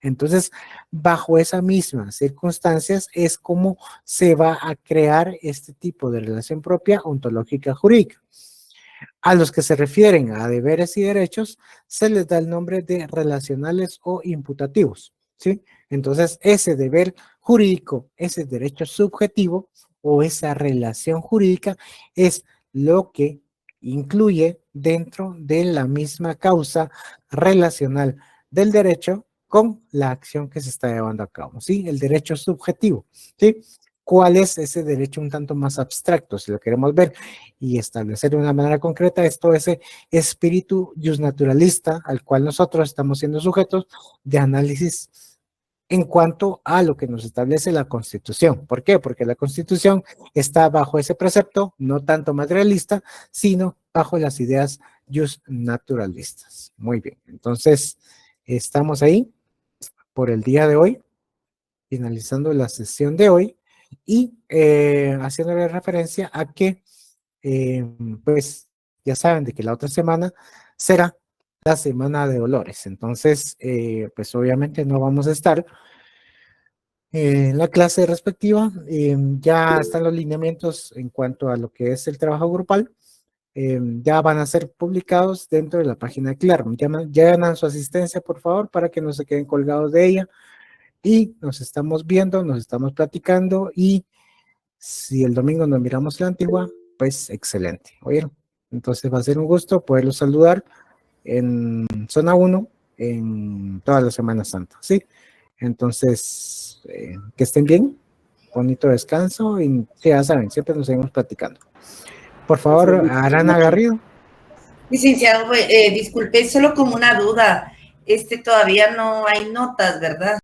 Entonces, bajo esas mismas circunstancias es como se va a crear este tipo de relación propia ontológica jurídica. A los que se refieren a deberes y derechos se les da el nombre de relacionales o imputativos, ¿sí? Entonces, ese deber jurídico, ese derecho subjetivo o esa relación jurídica es lo que incluye dentro de la misma causa relacional del derecho con la acción que se está llevando a cabo, ¿sí? El derecho subjetivo, ¿sí? ¿Cuál es ese derecho un tanto más abstracto? Si lo queremos ver y establecer de una manera concreta, es todo ese espíritu justnaturalista al cual nosotros estamos siendo sujetos de análisis en cuanto a lo que nos establece la Constitución. ¿Por qué? Porque la Constitución está bajo ese precepto, no tanto materialista, sino bajo las ideas justnaturalistas. Muy bien, entonces estamos ahí por el día de hoy, finalizando la sesión de hoy y haciéndole referencia a que, pues, ya saben de que la otra semana será la semana de dolores. Entonces, pues obviamente no vamos a estar en la clase respectiva. Ya están los lineamientos en cuanto a lo que es el trabajo grupal. Ya van a ser publicados dentro de la página de Claro. Llaman su asistencia, por favor, para que no se queden colgados de ella. Y nos estamos viendo, nos estamos platicando y si el domingo nos miramos la antigua, pues excelente, ¿oyeron? Entonces va a ser un gusto poderlos saludar en zona 1 en toda la Semana Santa, ¿sí? Entonces, que estén bien bonito descanso y sí, ya saben, siempre nos seguimos platicando. Por favor, Arana Garrido. Licenciado, disculpe, solo como una duda, todavía no hay notas, ¿verdad?